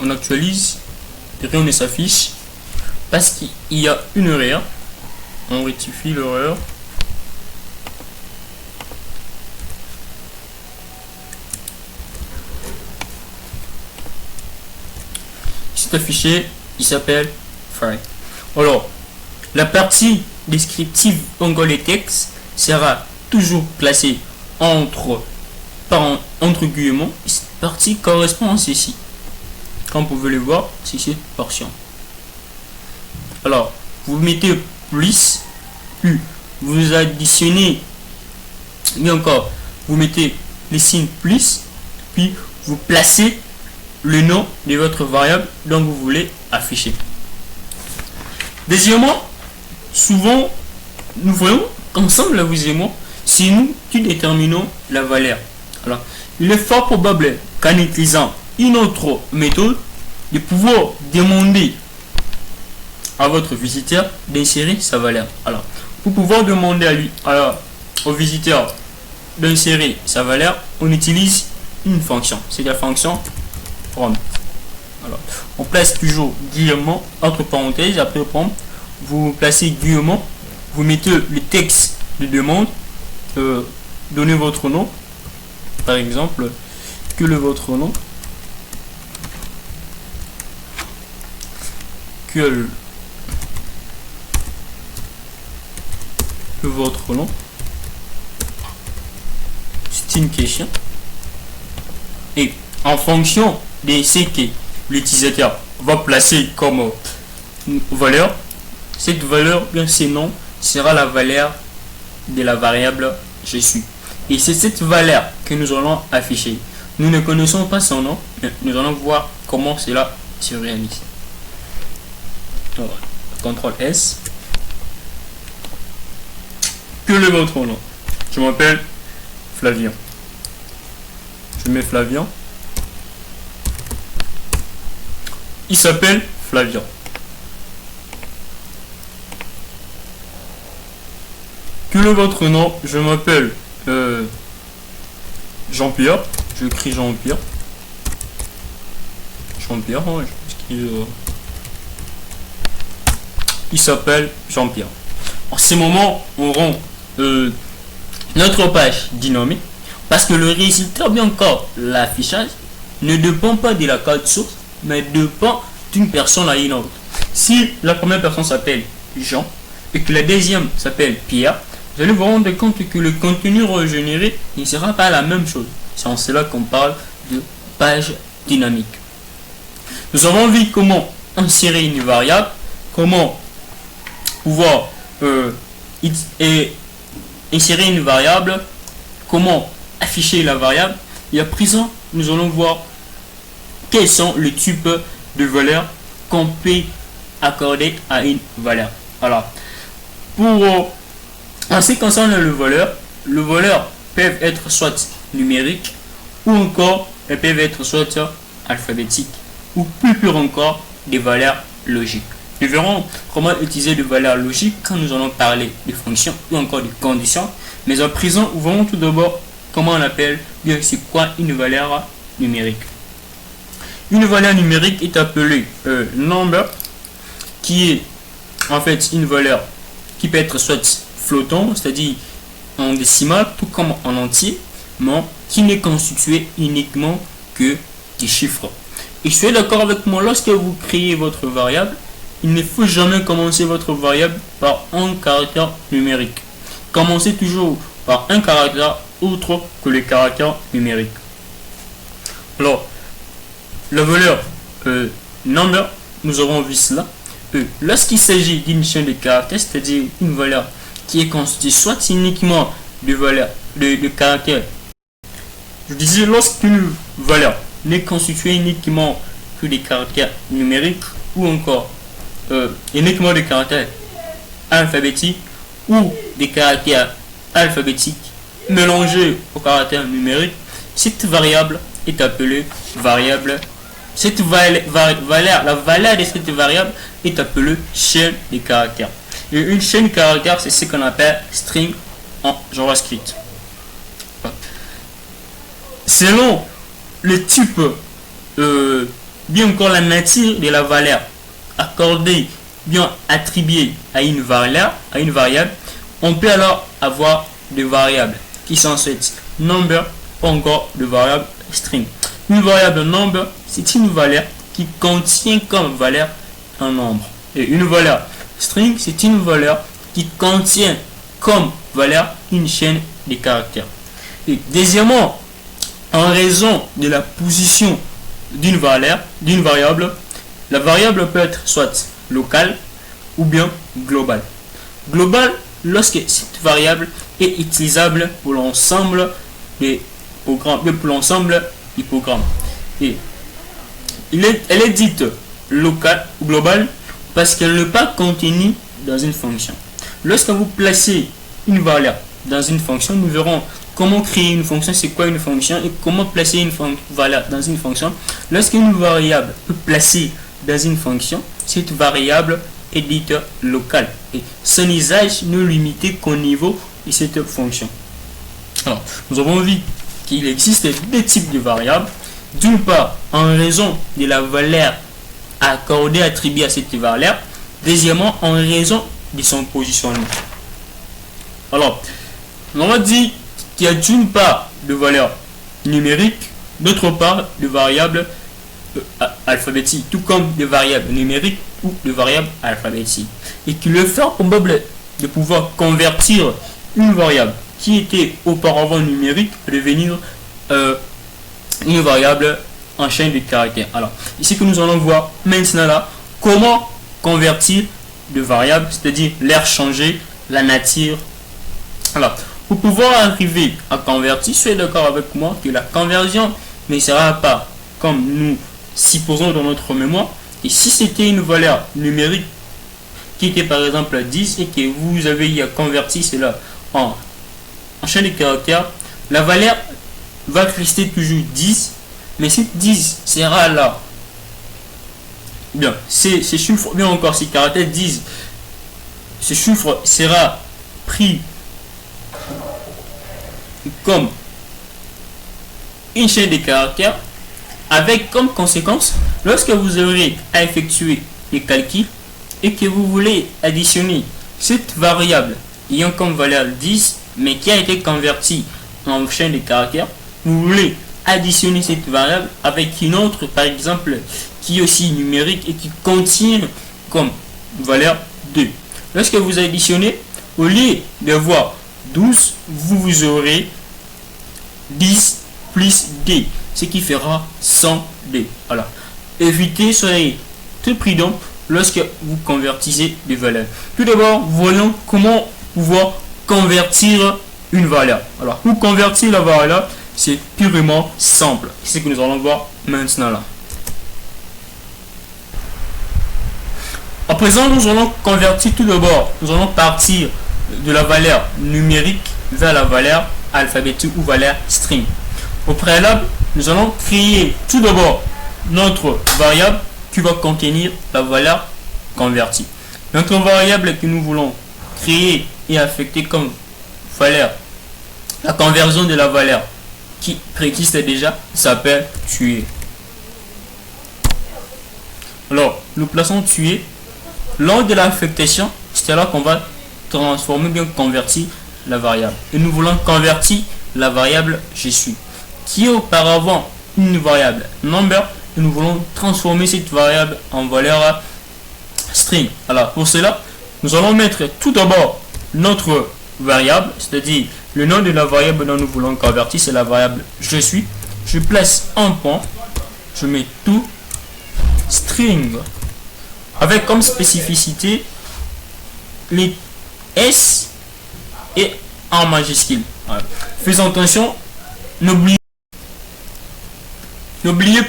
[SPEAKER 2] on actualise, rien ne s'affiche parce qu'il y a une erreur. On rectifie l'erreur. Cet affiché, il s'appelle file. Alors, la partie descriptive, encore les textes, sera toujours placée entre guillemets. Cette partie correspond à ceci. Comme vous pouvez le voir, c'est cette portion. Alors, vous mettez plus, puis vous additionnez, mais encore, vous mettez les signes plus, puis vous placez le nom de votre variable dont vous voulez afficher. Deuxièmement, souvent, nous voyons qu'ensemble, vous et moi, c'est nous qui déterminons la valeur. Alors, il est fort probable qu'en utilisant une autre méthode, de pouvoir demander à votre visiteur d'insérer sa valeur. Alors, pour pouvoir demander à lui, au visiteur d'insérer sa valeur, on utilise une fonction. C'est la fonction prompt. Alors, on place toujours guillemot entre parenthèses. Après prompt, vous placez guillemot, vous mettez le texte de demande, donnez votre nom, par exemple, que votre nom, que votre nom, c'est une question, et en fonction de ce que l'utilisateur va placer comme valeur, cette valeur, bien ce nom, sera la valeur de la variable je suis. Et c'est cette valeur que nous allons afficher. Nous ne connaissons pas son nom, mais nous allons voir comment cela se réalise. CTRL S. Quel est votre nom? Je m'appelle Flavien. Je mets Flavien. Il s'appelle Flavien. Quel est votre nom? Je m'appelle Jean-Pierre. J'écris Jean-Pierre. Jean-Pierre, ouais, je pense qu'il il s'appelle Jean-Pierre. En ce moment, on rend notre page dynamique parce que le résultat, bien encore l'affichage, ne dépend pas de la code source, mais dépend d'une personne à une autre. Si la première personne s'appelle Jean et que la deuxième s'appelle Pierre, vous allez vous rendre compte que le contenu régénéré ne sera pas la même chose. C'est en cela qu'on parle de page dynamique. Nous avons vu comment insérer une variable, comment pouvoir insérer une variable, comment afficher la variable. Et à présent, nous allons voir quels sont les types de valeurs qu'on peut accorder à une valeur. Alors, en ce qui concerne le voleur peuvent être soit numériques ou encore elles peuvent être soit alphabétiques ou plus pur encore des valeurs logiques. Nous verrons comment utiliser des valeurs logiques quand nous allons parler de fonctions ou encore de conditions. Mais à présent, nous verrons tout d'abord comment on appelle, bien c'est quoi une valeur numérique. Une valeur numérique est appelée number, qui est en fait une valeur qui peut être soit flottant, c'est-à-dire en décimal, tout comme en entier, mais qui n'est constitué uniquement que des chiffres. Et soyez d'accord avec moi, lorsque vous créez votre variable, il ne faut jamais commencer votre variable par un caractère numérique. Commencez toujours par un caractère autre que le caractère numérique. Alors, la valeur number, nous avons vu cela. Lorsqu'il s'agit d'une chaîne de caractères, c'est-à-dire une valeur qui est constituée soit uniquement de valeurs de caractères. Je disais, lorsqu'une valeur n'est constituée uniquement que des caractères numériques ou encore uniquement des caractères alphabétiques ou des caractères alphabétiques mélangés aux caractères numériques, cette variable est appelée variable. Cette la valeur de cette variable est appelée chaîne de caractères. Et une chaîne de caractères, c'est ce qu'on appelle string en JavaScript. Selon le type, bien encore la nature de la valeur accordée, bien attribuée à une variable, on peut alors avoir des variables qui sont cette number ou encore de variable string. Une variable number, c'est une valeur qui contient comme valeur un nombre. Et une valeur string, c'est une valeur qui contient comme valeur une chaîne de caractères. Et deuxièmement, en raison de la position d'une variable, la variable peut être soit locale ou bien globale. Globale, lorsque cette variable est utilisable pour l'ensemble des programmes, Et elle est dite locale ou globale parce qu'elle n'est pas contenue dans une fonction. Lorsque vous placez une valeur dans une fonction, nous verrons comment créer une fonction, c'est quoi une fonction et comment placer une valeur dans une fonction. Lorsqu'une variable est placée dans une fonction, cette variable est dite locale et son usage n'est limité qu'au niveau de cette fonction. Alors, nous avons vu qu'il existe deux types de variables. D'une part, en raison de la valeur accordée, attribuée à cette valeur. Deuxièmement, en raison de son positionnement. Alors, on va dire qu'il y a d'une part de valeurs numériques, d'autre part de variables alphabétiques, tout comme des variables numériques ou de variables alphabétiques. Et qu'il est fort probable de pouvoir convertir une variable qui était auparavant numérique à devenir une variable en chaîne de caractères. Alors, ici que nous allons voir maintenant là, comment convertir de variables, c'est-à-dire leur changer la nature. Alors, pour pouvoir arriver à convertir, soyez d'accord avec moi que la conversion ne sera pas comme nous supposons dans notre mémoire. Et si c'était une valeur numérique qui était par exemple 10 et que vous avez eu à convertir cela en chaîne de caractères, la valeur va rester toujours 10, mais cette 10 sera là. Bien, ces chiffres, bien encore, ces caractères 10, ce chiffre sera pris comme une chaîne de caractères avec comme conséquence, lorsque vous aurez à effectuer les calculs et que vous voulez additionner cette variable ayant comme valeur 10 mais qui a été convertie en chaîne de caractères, vous voulez additionner cette variable avec une autre par exemple qui est aussi numérique et qui contient comme valeur 2. Lorsque vous additionnez, au lieu d'avoir 12, vous aurez 10 plus D, ce qui fera 100 D. Alors, évitez, soyez très prudent lorsque vous convertissez des valeurs. Tout d'abord, voyons comment pouvoir convertir une valeur. Alors, pour convertir la valeur, c'est purement simple. C'est ce que nous allons voir maintenant là. À présent, nous allons convertir tout d'abord. Nous allons partir de la valeur numérique vers la valeur alphabétique ou valeur string. Au préalable, nous allons créer tout d'abord notre variable qui va contenir la valeur convertie. Notre variable que nous voulons créer et affecter comme valeur, la conversion de la valeur qui préexiste déjà, s'appelle tuer. Alors, nous plaçons tuer. Lors de l'affectation, c'est là qu'on va transformer, bien convertir la variable. Et nous voulons convertir la variable je suis, qui est auparavant une variable number, et nous voulons transformer cette variable en valeur string. Alors, pour cela, nous allons mettre tout d'abord notre variable, c'est-à-dire le nom de la variable dont nous voulons convertir, c'est la variable je suis. Je place un point, je mets tout string avec comme spécificité les S et en majuscule. Voilà. Faisons attention, n'oubliez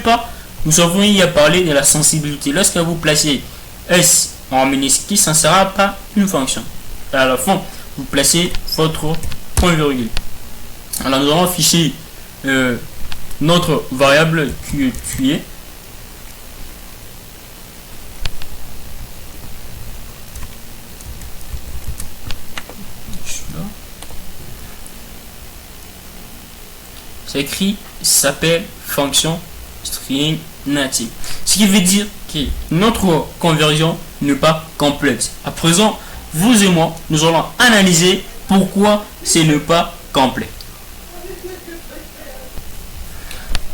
[SPEAKER 2] pas, nous avons eu à parler de la sensibilité. Lorsque vous placez S en minuscule, ça ne sera pas une fonction. Et à la fin, vous placez votre point virgule. Alors nous allons afficher notre variable qui est tuée. C'est écrit, s'appelle fonction string native. Ce qui veut dire que notre conversion n'est pas complète. À présent, vous et moi, nous allons analyser pourquoi ce n'est pas complet.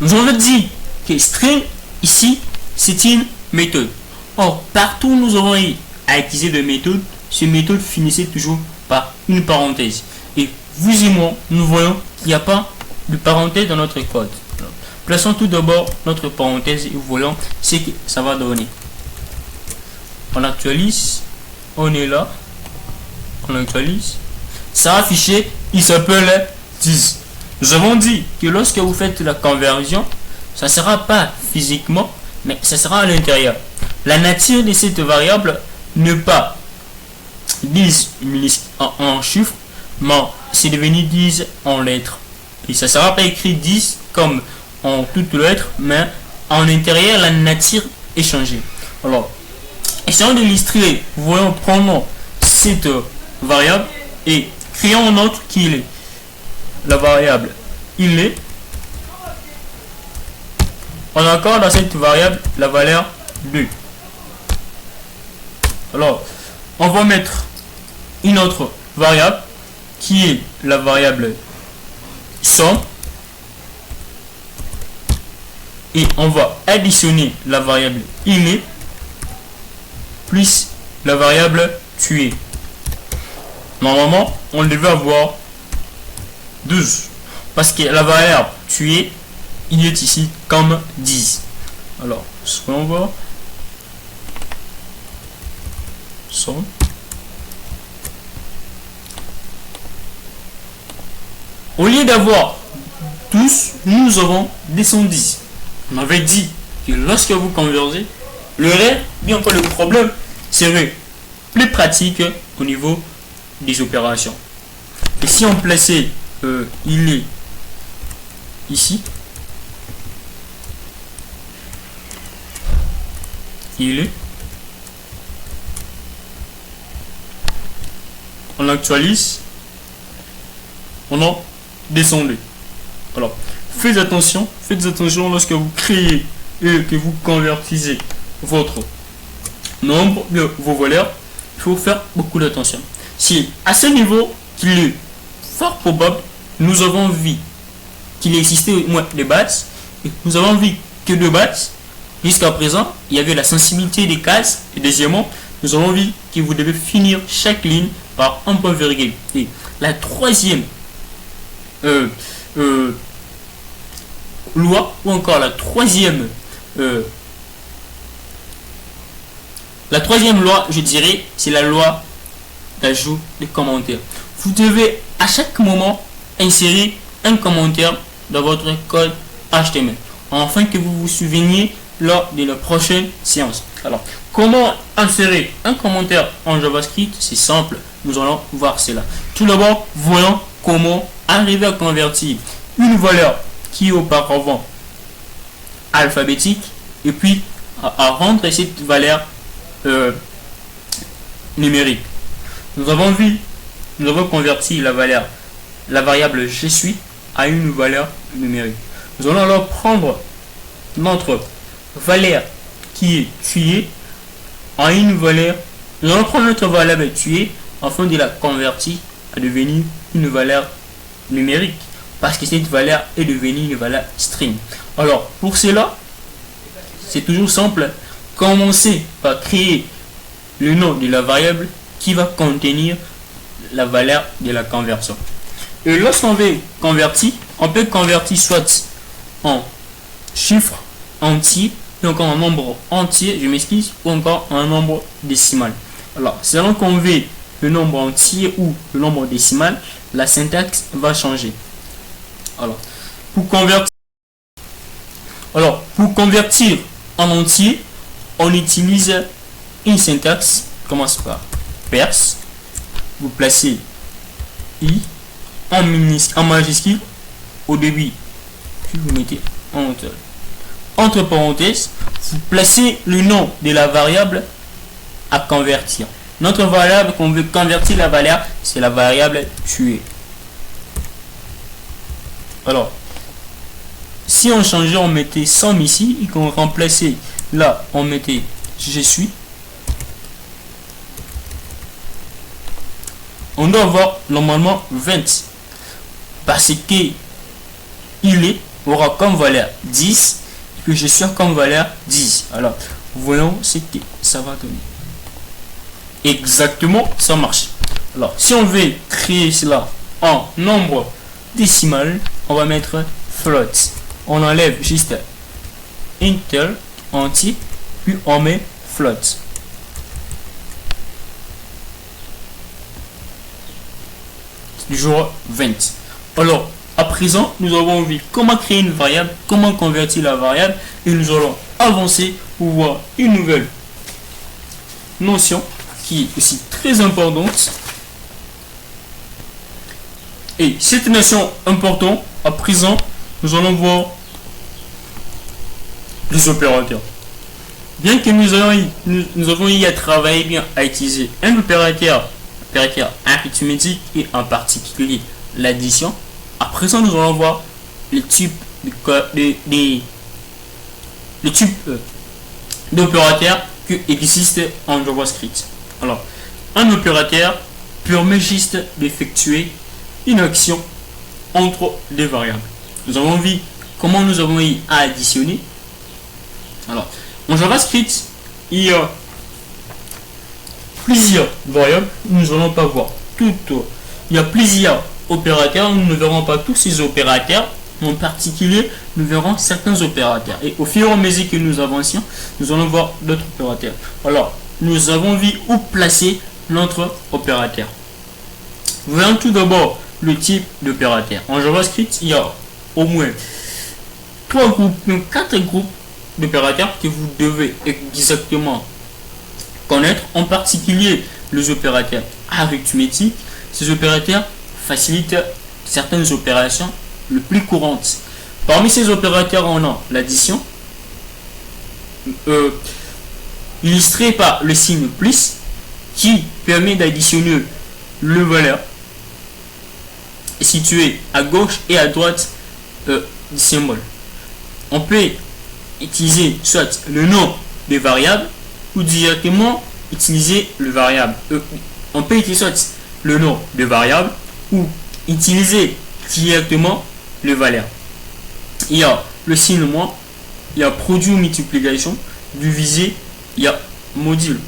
[SPEAKER 2] Nous avons dit que string, ici, c'est une méthode. Or, partout où nous avons eu à utiliser des méthodes, ces méthodes finissaient toujours par une parenthèse. Et vous et moi, nous voyons qu'il n'y a pas de parenthèse dans notre code. Alors, plaçons tout d'abord notre parenthèse et voyons ce que ça va donner. On actualise, on est là, on actualise, ça a affiché, il s'appelle 10. Nous avons dit que lorsque vous faites la conversion, ça ne sera pas physiquement, mais ça sera à l'intérieur. La nature de cette variable n'est pas 10 en chiffres, mais c'est devenu 10 en lettres. Et ça ne sera pas écrit 10 comme en toutes lettres, mais en intérieur, la nature est changée. Alors, essayons d'illustrer. Voyons, prenons cette variable et créons un autre qui est la variable il est. On a encore dans cette variable la valeur 2. Alors, on va mettre une autre variable qui est la variable somme et on va additionner la variable il est plus la variable tuée. Normalement, on devait avoir 12 parce que la variable tuée il est ici comme 10. Alors, ce qu'on voit, somme. Au lieu d'avoir 12, nous avons 210. On avait dit que lorsque vous convergez, le reste, bien que le problème serait plus pratique au niveau des opérations. Et si on plaçait il est ici, il est, on actualise, on a descendu. Alors, faites attention lorsque vous créez et que vous convertissez votre nombre de vos valeurs. Il faut faire beaucoup d'attention. Si à ce niveau qu'il est fort probable, nous avons vu qu'il existait au moins des bases et nous avons vu que deux bases. Jusqu'à présent, il y avait la sensibilité des cases et deuxièmement, nous avons vu que vous devez finir chaque ligne par un point virgule. Et la troisième loi ou encore la troisième loi, je dirais, c'est la loi d'ajout des commentaires. Vous devez à chaque moment insérer un commentaire dans votre code HTML afin que vous vous souveniez lors de la prochaine séance. Alors, comment insérer un commentaire en JavaScript? C'est simple, nous allons voir cela. Tout d'abord, voyons comment arriver à convertir une valeur qui est auparavant alphabétique et puis à rendre cette valeur numérique. Nous avons converti la variable je suis à une valeur numérique. Nous allons alors prendre notre valeur qui est tuée en une valeur. Nous allons prendre notre valeur tuée afin de la convertir à devenir une valeur numérique parce que cette valeur est devenue une valeur string. Alors pour cela, c'est toujours simple. Commencez par créer le nom de la variable qui va contenir la valeur de la conversion. Et lorsqu'on veut convertir, on peut convertir soit en chiffre entier, et encore en nombre entier, je m'excuse, ou encore en nombre décimal. Alors, selon qu'on veut le nombre entier ou le nombre décimal, la syntaxe va changer. Alors, pour convertir en entier, on utilise une syntaxe qui commence par perce. Vous placez i en majuscule au début, puis vous mettez Entre parenthèses, vous placez le nom de la variable à convertir. Notre variable qu'on veut convertir la valeur, c'est la variable tuer. Alors, si on changeait, on mettait somme ici, et qu'on remplaçait là, on mettait je suis. On doit avoir normalement 20 parce que il est aura comme valeur 10 et que je suis comme valeur 10. Alors, voyons ce que ça va donner. Exactement, ça marche. Alors, si on veut créer cela en nombre décimal, on va mettre float. On enlève juste intel entier, puis on met float. Toujours 20. Alors, à présent, nous avons vu comment créer une variable, comment convertir la variable, et nous allons avancer pour voir une nouvelle notion qui est aussi très importante. Et cette notion importante, à présent, nous allons voir les opérateurs. Bien que nous avons eu à travailler bien à utiliser un opérateur arithmétique et en particulier l'addition, à présent nous allons voir les types d'opérateurs qui existent en JavaScript. Alors, un opérateur permet juste d'effectuer une action entre des variables. Nous avons vu comment nous avons eu à additionner. Alors, en JavaScript, il y a plusieurs variables, nous n'allons pas voir toutes. Il y a plusieurs opérateurs, nous ne verrons pas tous ces opérateurs. En particulier, nous verrons certains opérateurs. Et au fur et à mesure que nous avancions, nous allons voir d'autres opérateurs. Alors, nous avons vu où placer notre opérateur. Voyons tout d'abord le type d'opérateur. En JavaScript, il y a au moins 4 groupes d'opérateurs que vous devez exactement connaître, en particulier les opérateurs arithmétiques. Ces opérateurs facilitent certaines opérations les plus courantes. Parmi ces opérateurs, on a l'addition, illustré par le signe plus, qui permet d'additionner le valeur situé à gauche et à droite du symbole. On peut utiliser soit le nom des variables ou directement utiliser le variable. On peut utiliser soit le nom de variable ou utiliser directement le valeur. Il y a le signe moins, il y a produit ou multiplication, divisé, il y a module.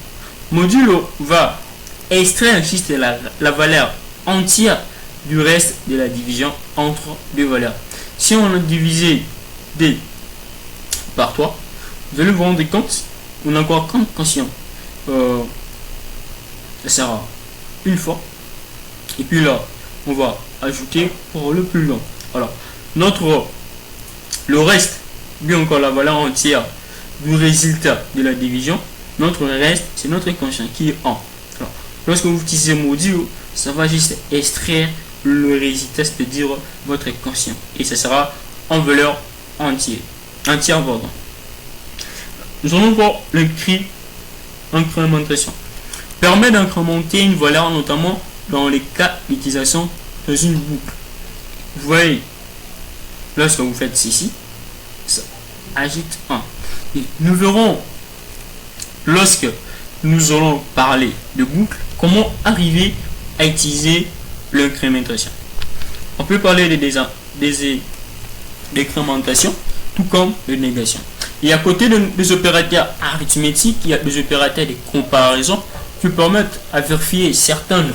[SPEAKER 2] Module va extraire juste la valeur entière du reste de la division entre deux valeurs. Si on a divisé D par 3, vous allez vous rendre compte, on a encore comme conscient. Ça sera une fois. Et puis là, on va ajouter pour le plus long. Alors, le reste, bien encore la valeur entière du résultat de la division, notre reste, c'est notre quotient qui est 1. Alors, lorsque vous utilisez module, ça va juste extraire le résultat, c'est-à-dire votre quotient. Et ça sera en valeur entière. Pardon. Nous allons voir l'incrémentation. Permet d'incrémenter une valeur, notamment dans les cas d'utilisation dans une boucle. Vous voyez, lorsque vous faites ceci, ça ajoute 1. Et nous verrons, lorsque nous allons parler de boucle, comment arriver à utiliser l'incrémentation. On peut parler des décrémentation, tout comme de négation. Et à côté des opérateurs arithmétiques, il y a des opérateurs de comparaison qui permettent à vérifier certaines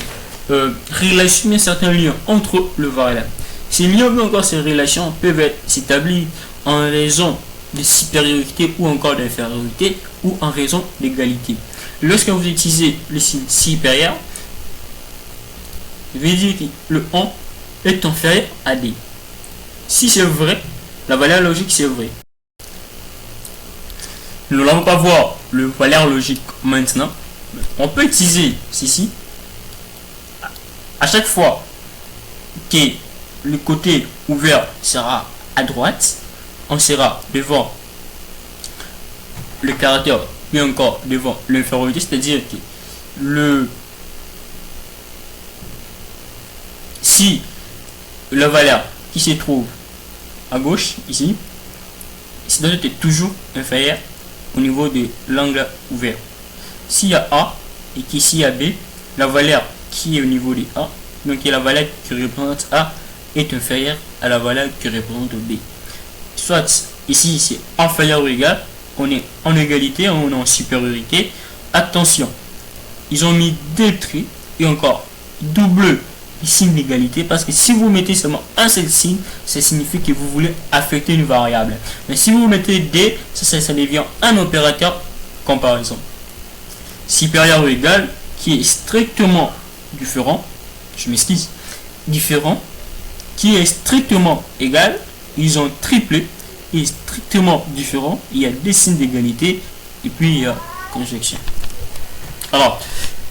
[SPEAKER 2] relations, certains liens entre le variable. Ces liens ou encore ces relations peuvent être établis en raison de supériorité ou encore d'infériorité ou en raison d'égalité. Lorsque vous utilisez le signe supérieur, je vais dire que le 1 est inférieur à D. Si c'est vrai, la valeur logique c'est vrai. Nous n'allons pas voir le valeur logique maintenant. On peut utiliser ceci à chaque fois que le côté ouvert sera à droite, on sera devant le caractère, bien encore devant l'infériorité, c'est-à-dire que si la valeur qui se trouve à gauche ici, c'est doit être toujours inférieur au niveau de l'angle ouvert. S'il y a A et qu'ici il y a B, la valeur qui est au niveau de A, donc la valeur qui représente A, est inférieure à la valeur qui représente B. Soit ici c'est inférieur ou égal, on est en égalité, on est en supériorité. Attention, ils ont mis deux traits et encore double signe d'égalité, parce que si vous mettez seulement un seul signe, ça signifie que vous voulez affecter une variable. Mais si vous mettez D, ça devient un opérateur comparaison. Supérieur ou égal, qui est strictement différent, je m'excuse, différent, qui est strictement égal, ils ont triplé, et strictement différent, il y a des signes d'égalité, et puis il y a conjonction. Alors,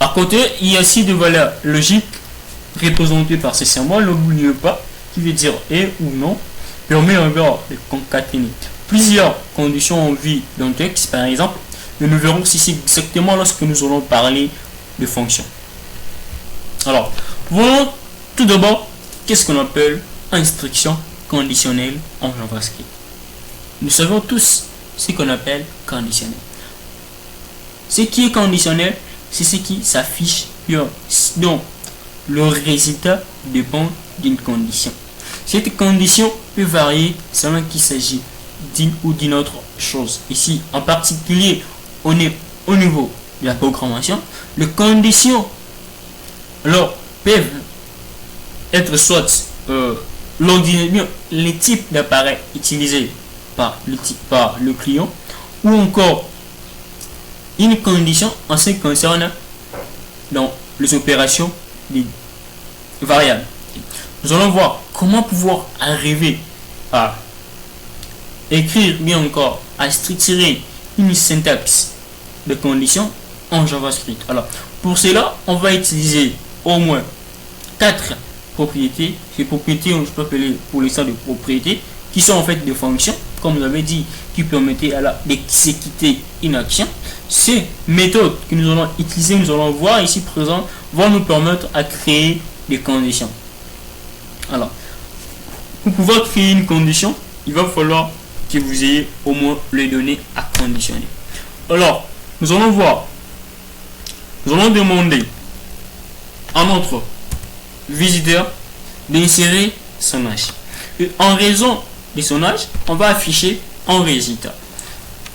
[SPEAKER 2] à côté, il y a aussi des valeurs logiques représentées par ces symboles, n'oubliez pas, qui veut dire et ou non, permet encore de concaténer plusieurs conditions en vie d'un texte, par exemple, et nous verrons si c'est exactement lorsque nous allons parler de fonctions. Alors, voyons tout d'abord qu'est-ce qu'on appelle instruction conditionnelle en JavaScript. Nous savons tous ce qu'on appelle conditionnel. Ce qui est conditionnel, c'est ce qui s'affiche donc le résultat dépend d'une condition. Cette condition peut varier selon qu'il s'agit d'une ou d'une autre chose. Ici, en particulier, on est au niveau de la programmation. Les conditions alors peuvent être soit les types d'appareils utilisés par le client, ou encore une condition en ce qui concerne dans les opérations des variables. Nous allons voir comment pouvoir arriver à écrire, bien encore à structurer une syntaxe de conditions en JavaScript. Alors, pour cela, on va utiliser au moins 4 propriétés. Ces propriétés, je peux appeler pour l'instant de propriétés, qui sont en fait des fonctions, comme vous avez dit, qui permettaient d'exécuter une action. Ces méthodes que nous allons utiliser, nous allons voir ici présent, vont nous permettre à créer des conditions. Alors, pour pouvoir créer une condition, il va falloir que vous ayez au moins les données à conditionner. Alors, nous allons voir, nous allons demander à notre visiteur d'insérer son âge. Et en raison de son âge, on va afficher un résultat.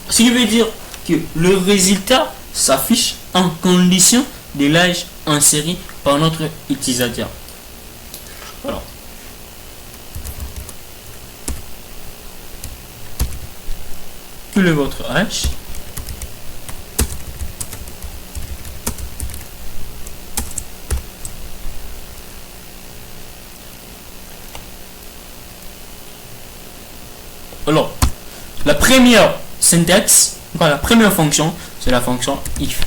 [SPEAKER 2] Ce qui veut dire que le résultat s'affiche en condition de l'âge inséré par notre utilisateur. Alors, quel est votre âge? Alors, la première syntaxe, la première fonction, c'est la fonction if.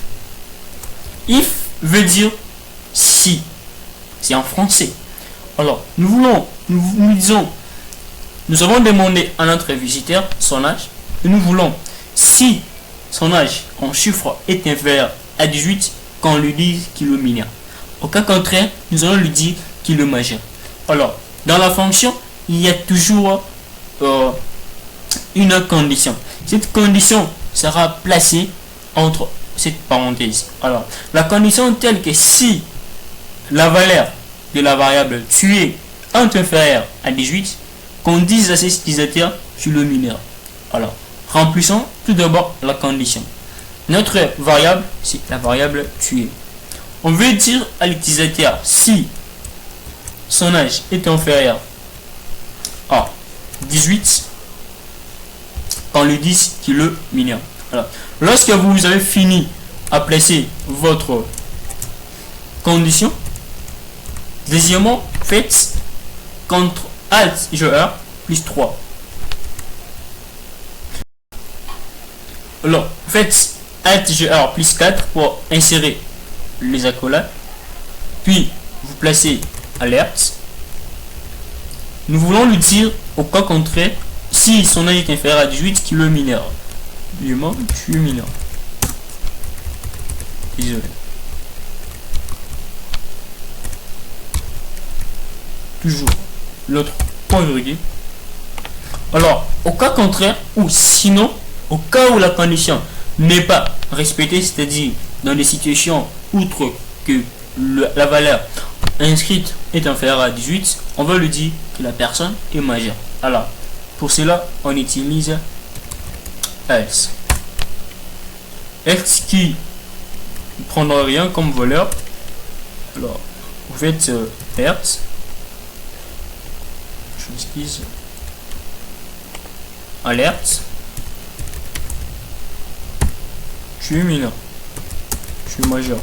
[SPEAKER 2] If veut dire si. C'est en français. Alors, nous avons demandé à notre visiteur son âge. Et nous voulons, si son âge en chiffre est inférieur à 18, qu'on lui dise qu'il est mineur. Au cas contraire, nous allons lui dire qu'il est majeur. Alors, dans la fonction, il y a toujours une condition. Cette condition sera placée entre cette parenthèse. Alors, la condition telle que si la valeur de la variable tuée est inférieure à 18, qu'on dise à cet utilisateur sur le mineur. Alors, remplissons tout d'abord la condition. Notre variable, c'est la variable tuée. On veut dire à l'utilisateur si son âge est inférieur à 18, qu'on lui dise qu'il est mineur. Alors, lorsque vous avez fini à placer votre condition, deuxièmement, faites CTRL ALT GR plus 3. Alors, faites ALT GR plus 4 pour insérer les accolades. Puis, vous placez alerte. Nous voulons lui dire, au cas contraire, si son âge est inférieur à 18, qu'il est mineur. Évidemment, tu es mineur. Désolé. Toujours l'autre point virgule. Alors, au cas contraire, ou sinon, au cas où la condition n'est pas respectée, c'est-à-dire dans des situations outre que la valeur inscrite est inférieure à 18, on va lui dire que la personne est majeure. Alors, pour cela, on utilise else. Else qui ne prendra rien comme valeur. Alors, vous faites else. Je m'excuse. Alerte. Je suis mineur. Je suis majeur.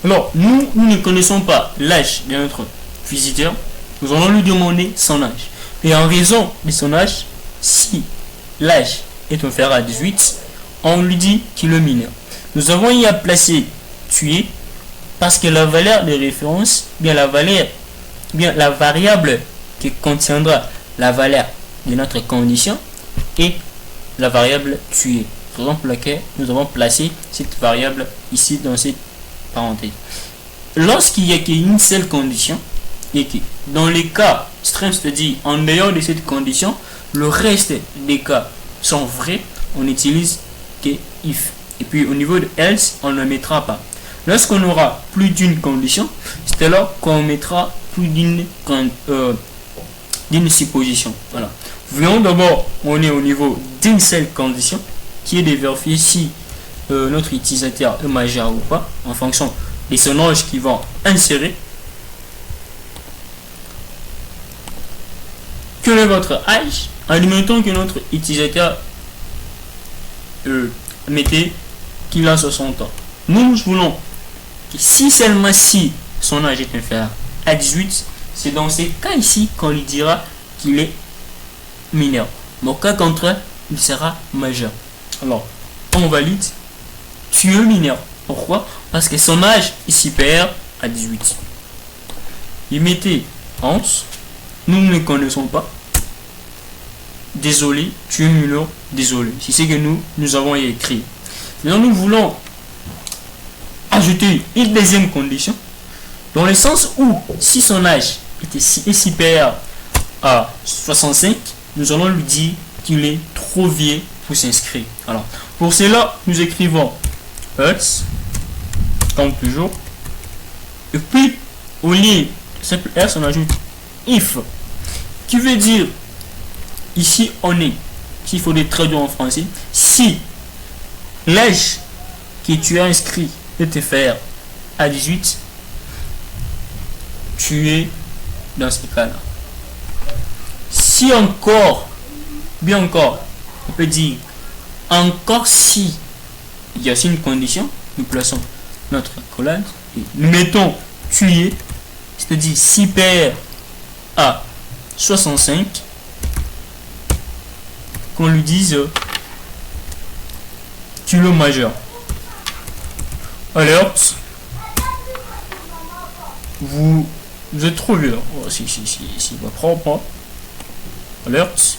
[SPEAKER 2] Alors, nous ne connaissons pas l'âge de notre visiteur. Nous allons lui demander son âge. Et en raison de son âge, si l'âge est inférieur à 18, on lui dit qu'il est mineur. Nous avons y à placer tuer parce que la valeur de référence, bien la variable qui contiendra la valeur de notre condition est la variable tuer. Raison pour laquelle nous avons placé cette variable ici dans cette parenthèse. Lorsqu'il n'y a qu'une seule condition et que dans les cas extrêmes, c'est-à-dire en dehors de cette condition, le reste des cas sont vrais, on utilise que if. Et puis au niveau de else, on ne mettra pas. Lorsqu'on aura plus d'une condition, c'est alors qu'on mettra plus d'une supposition. Voilà. Voyons d'abord, on est au niveau d'une seule condition, qui est de vérifier si notre utilisateur est majeur ou pas, en fonction des sondages qui vont insérer. Quel est votre âge? Admettons que notre utilisateur mettez qu'il a 60 ans. Nous voulons que si seulement si son âge est inférieur à 18, c'est dans ces cas ici qu'on lui dira qu'il est mineur. Mais au cas contraire, il sera majeur. Alors, on valide, tu es mineur. Pourquoi? Parce que son âge est supérieur à 18. Il mettait 11. Nous ne le connaissons pas. Désolé, tu es mineur. Désolé. Si c'est que nous avons écrit. Maintenant, nous voulons ajouter une deuxième condition. Dans le sens où, si son âge est supérieur à 65, nous allons lui dire qu'il est trop vieux pour s'inscrire. Alors, pour cela, nous écrivons else, comme toujours. Et puis, au lieu de simple else, on ajoute if, qui veut dire, ici on est, s'il faut les traduire en français, si l'âge que tu as inscrit de te faire à 18, tu es dans ce cas-là. Si encore, bien encore, on peut dire encore si il y a une condition, nous plaçons notre collage et nous mettons tu es, c'est-à-dire supérieur à 65, qu'on lui dise tu es le majeur. Alerte, vous êtes trop vieux. Oh, si va prendre. Alerte,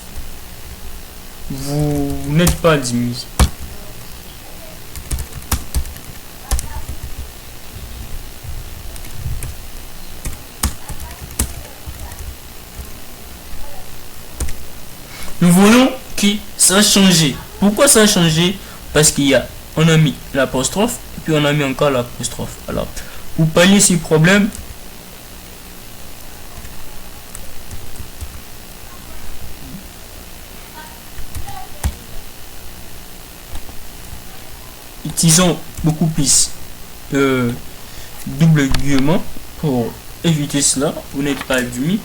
[SPEAKER 2] vous n'êtes pas admis. Nous voulons que ça a changé. Pourquoi ça a changé? Parce on a mis l'apostrophe et puis on a mis encore l'apostrophe. Alors, pour pallier ces problèmes, utilisons beaucoup plus double guillemot pour éviter cela. Vous n'êtes pas admis.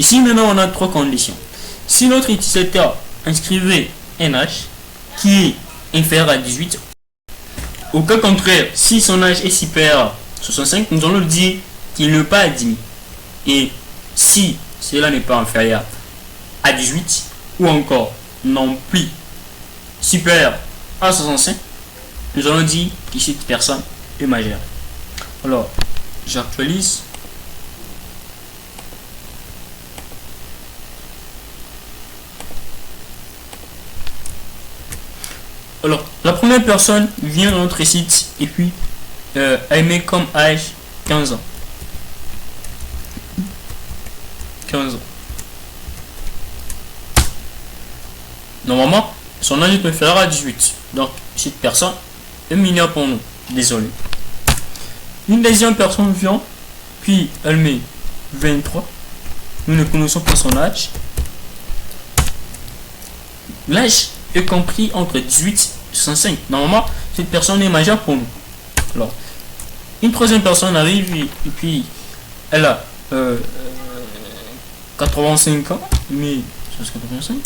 [SPEAKER 2] Ici maintenant on a trois conditions. Si notre utilisateur inscrivait un âge qui est inférieur à 18, au cas contraire, si son âge est supérieur à 65, nous allons lui dire qu'il n'est pas admis. Et si cela n'est pas inférieur à 18, ou encore non plus supérieur à 65, nous allons dire que cette personne est majeure. Alors, j'actualise. Alors, la première personne vient dans notre site et puis elle met comme âge 15 ans. 15 ans. Normalement, son âge est inférieur à 18. Donc, cette personne est mineure pour nous. Désolé. Une deuxième personne vient, puis elle met 23. Nous ne connaissons pas son âge. L'âge est compris entre 18 et 65. Normalement, cette personne est majeure pour nous. Alors, une troisième personne arrive et puis elle a 85 ans, mais 85.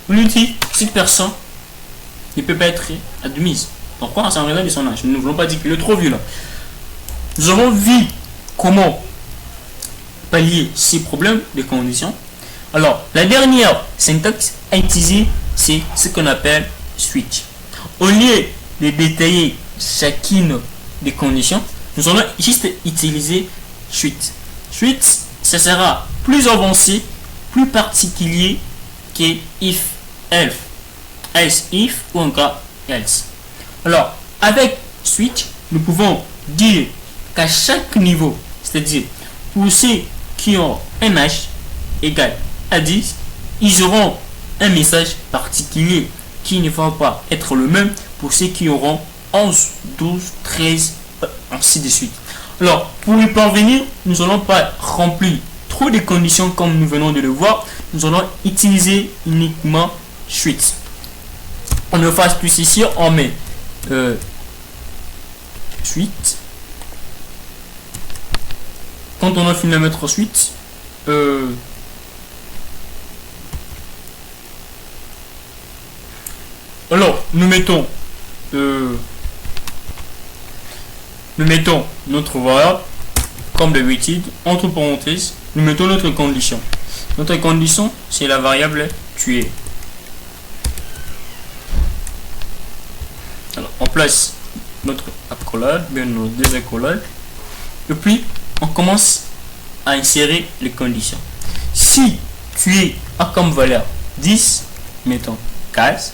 [SPEAKER 2] On lui dit que cette personne ne peut pas être admise. Pourquoi? C'est en raison de son âge. Nous ne voulons pas dire qu'il est trop vieux là. Nous avons vu comment pallier ces problèmes de conditions. Alors, la dernière syntaxe à utiliser, c'est ce qu'on appelle switch. Au lieu de détailler chacune des conditions, nous allons juste utiliser switch. Switch, ça sera plus avancé, plus particulier que if, else, else if ou encore else. Alors, avec switch, nous pouvons dire qu'à chaque niveau, c'est-à-dire pour ceux qui ont un âge égal à 10, ils auront un message particulier qui ne va pas être le même pour ceux qui auront 11, 12, 13, ainsi de suite. Alors, pour y parvenir, nous n'allons pas remplir trop de conditions comme nous venons de le voir. Nous allons utiliser uniquement switch. On ne fasse plus ici, on met suite. Quand on a fini de mettre suite, alors nous mettons notre variable comme d'habitude entre parenthèses. Nous mettons notre condition. Notre condition, c'est la variable tuer. Alors, on place notre accolade, bien nos deux accolades, et puis on commence à insérer les conditions. Si tuer a comme valeur 10, mettons 15,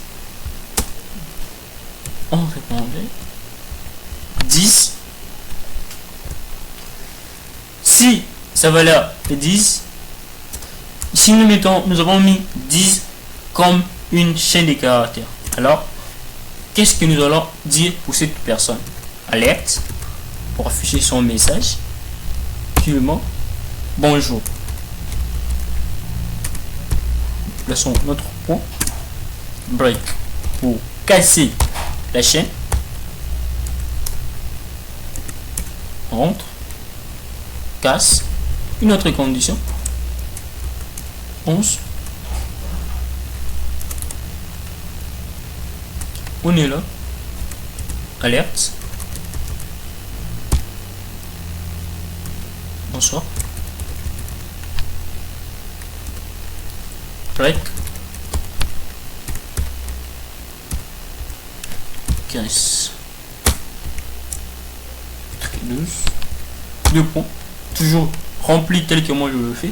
[SPEAKER 2] on répondait 10. Si sa valeur est 10, ici nous avons mis 10 comme une chaîne de caractères. Alors, qu'est-ce que nous allons dire pour cette personne? Alerte pour afficher son message. Suivant, bonjour. Plaçons notre point. Break pour casser la chaîne. Rentre. Casse. Une autre condition. 11. On est là. Alerte. Bonsoir. Break. 15. 12. 2 points. Toujours rempli tel que moi je le fais.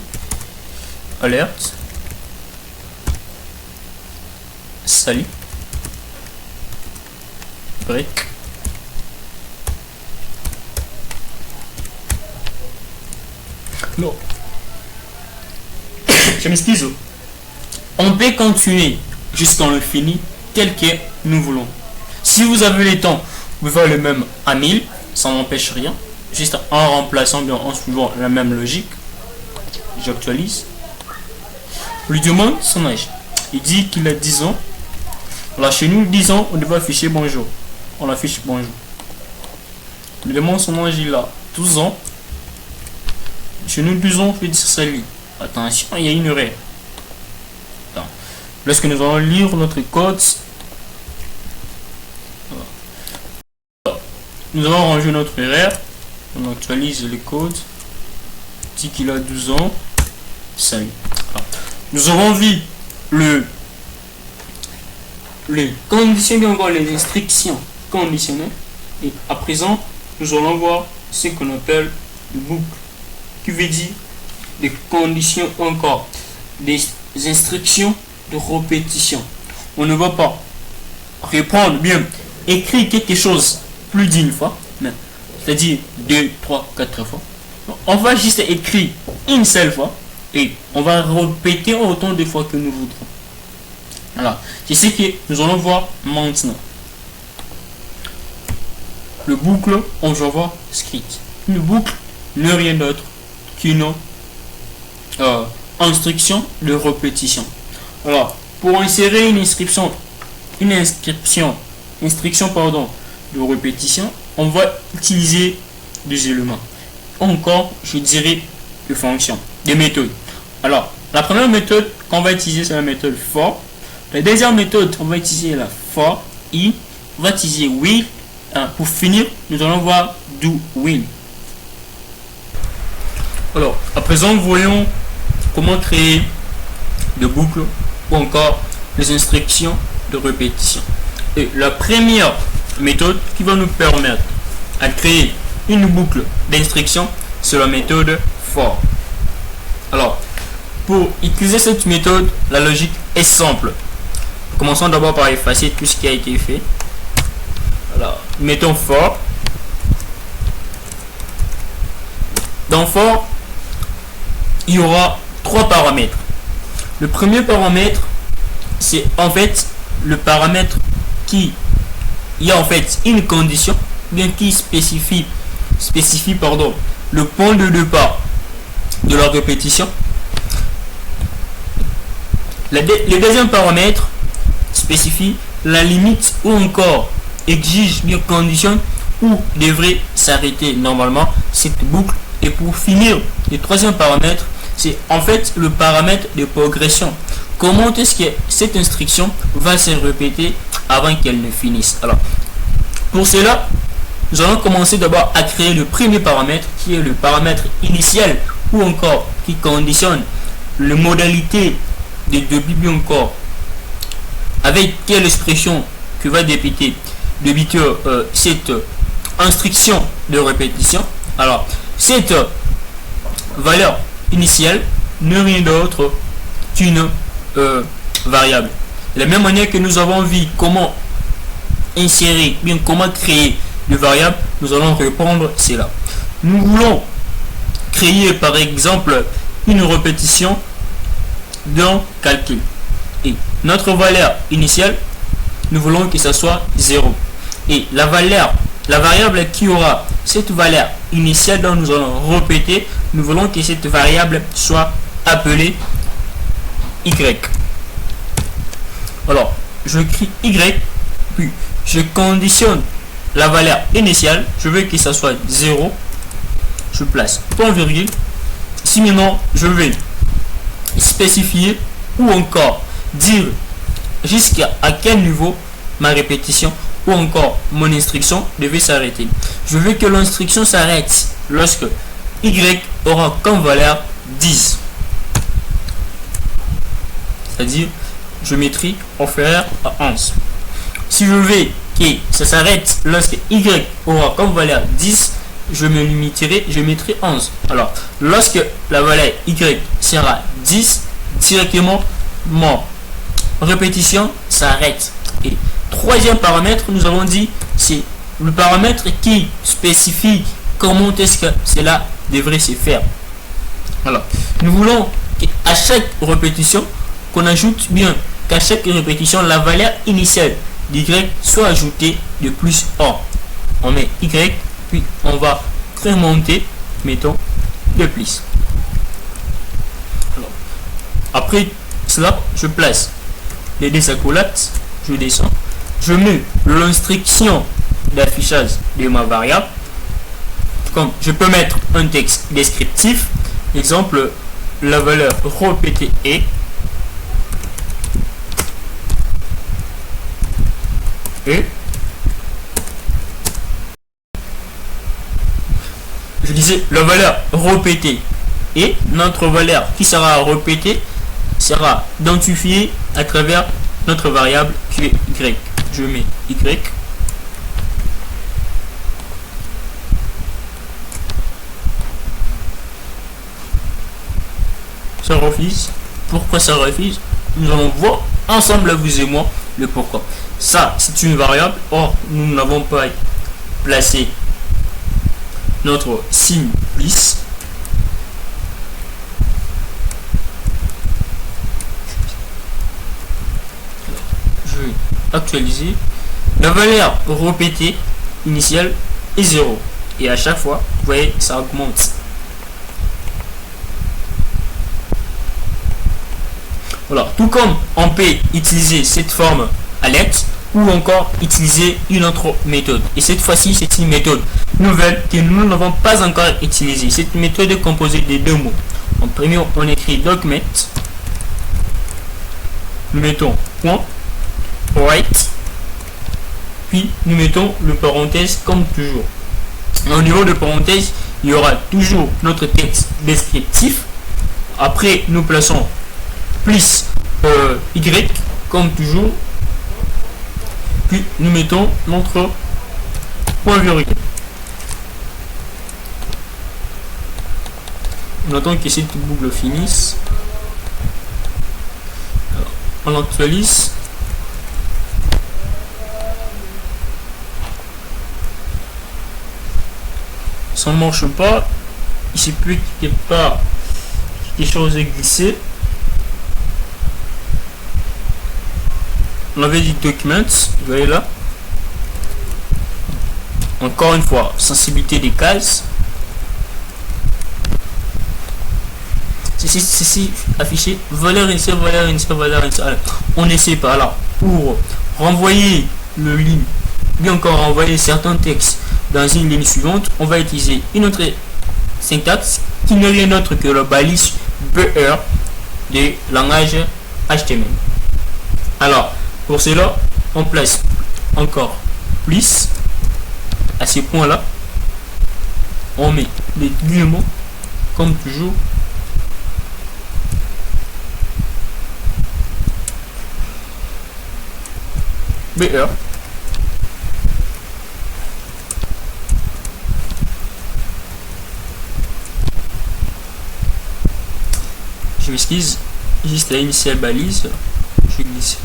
[SPEAKER 2] Alerte. Salut. Break. Non. Je m'excuse. On peut continuer jusqu'à le fini tel que nous voulons. Si vous avez le temps, vous pouvez faire le même à 1000, ça n'empêche rien. Juste en remplaçant, bien en suivant la même logique. J'actualise. On lui demande son âge. Il dit qu'il a 10 ans. Alors chez nous, 10 ans, on devrait afficher bonjour. On affiche bonjour. On lui demande son âge, il a 12 ans. Chez nous, 12 ans, on fait dire salut. Attention, il y a une erreur. Attends. Lorsque nous allons lire notre code, nous allons ranger notre erreur. On actualise le code. Dit qu'il a 12 ans. Salut. Alors, nous avons vu les conditions, bien encore les instructions conditionnelles. Et à présent, nous allons voir ce qu'on appelle une boucle, qui veut dire des conditions encore, des instructions de répétition. On ne va pas répondre, bien écrire quelque chose plus d'une fois, c'est-à-dire 2, 3, 4 fois. On va juste écrire une seule fois et on va répéter autant de fois que nous voudrons. Alors, c'est ce que nous allons voir maintenant. Le boucle en Java script. Une boucle n'est rien d'autre qu'une instruction de répétition. Alors, pour insérer une instruction de répétition, on va utiliser des éléments. Encore, je dirais des fonctions, des méthodes. Alors, la première méthode qu'on va utiliser, c'est la méthode for. La deuxième méthode, on va utiliser la for i. On va utiliser will. Pour finir, nous allons voir do will. Alors, à présent, voyons comment créer des boucles ou encore les instructions de répétition. Et la première méthode qui va nous permettre à créer une boucle d'instruction, c'est la méthode for. Alors, pour utiliser cette méthode, la logique est simple. Commençons d'abord par effacer tout ce qui a été fait. Alors, mettons for. Dans for, il y aura trois paramètres. Le premier paramètre, c'est en fait le paramètre qui il y a en fait une condition, bien qui spécifie le point de départ de la répétition. Le deuxième paramètre spécifie la limite ou encore exige bien conditionne où devrait s'arrêter normalement cette boucle. Et pour finir, le troisième paramètre, c'est en fait le paramètre de progression. Comment est-ce que cette instruction va se répéter avant qu'elle ne finisse? Alors, pour cela, nous allons commencer d'abord à créer le premier paramètre qui est le paramètre initial ou encore qui conditionne les modalités de début encore avec quelle expression que va débiter cette instruction de répétition. Alors, cette valeur initiale n'est rien d'autre qu'une variable. De la même manière que nous avons vu comment insérer, bien comment créer des variables, nous allons répondre cela. Nous voulons créer par exemple une répétition d'un calcul. Et notre valeur initiale, nous voulons que ce soit 0. Et la variable qui aura cette valeur initiale dont nous allons répéter, nous voulons que cette variable soit appelée y. Alors, je crie y, puis je conditionne la valeur initiale, je veux que ça soit 0, je place point virgule. Si maintenant je vais spécifier ou encore dire jusqu'à quel niveau ma répétition ou encore mon instruction devait s'arrêter. Je veux que l'instruction s'arrête lorsque y aura comme valeur 10. C'est-à-dire géométrie inférieure à 11. Si je veux que ça s'arrête lorsque y aura comme valeur 10, je mettrai 11. Alors, lorsque la valeur y sera 10, directement mon répétition s'arrête. Et troisième paramètre, nous avons dit, c'est le paramètre qui spécifie comment est-ce que cela devrait se faire. Alors, nous voulons qu'à chaque répétition, qu'on ajoute bien qu'à chaque répétition, la valeur initiale d'y soit ajoutée de plus 1. On met y, puis on va remonter, mettons, de plus. Alors, après cela, je place les deux accolades, je descends, je mets l'instruction d'affichage de ma variable. Comme je peux mettre un texte descriptif, exemple, la valeur répétée est je disais la valeur répétée et notre valeur qui sera répétée sera identifiée à travers notre variable qui est y. Je mets y. Ça refuse. Pourquoi ça refuse? Nous allons voir ensemble, vous et moi, le pourquoi. Ça, c'est une variable. Or, nous n'avons pas placé notre signe plus. Je vais actualiser. La valeur répétée initiale est 0. Et à chaque fois, vous voyez, ça augmente. Voilà. Tout comme on peut utiliser cette forme à lettres ou encore utiliser une autre méthode. Et cette fois-ci, c'est une méthode nouvelle que nous n'avons pas encore utilisée. Cette méthode est composée de deux mots. En premier, on écrit document. Nous mettons point, write, puis nous mettons le parenthèse comme toujours. Et au niveau de parenthèse, il y aura toujours notre texte descriptif. Après, nous plaçons plus y comme toujours, puis nous mettons notre point virgule. On attend que cette boucle finisse. Alors, on actualise. Ça ne marche pas. Il se peut qu'il n'y ait pas quelque chose à glisser. On avait dit documents, vous voyez là. Encore une fois, sensibilité des cases. Ceci affiché valeur initiale, valeur initiale, valeur initiale. On essaie pas là pour renvoyer le ligne, bien encore renvoyer certains textes dans une ligne suivante. On va utiliser une autre syntaxe qui n'est rien d'autre que la balise BR du langage HTML. Alors, pour cela, on place encore plus à ces points-là. On met les éléments comme toujours. BR. Je m'excuse, juste la initiale balise. Je glisse.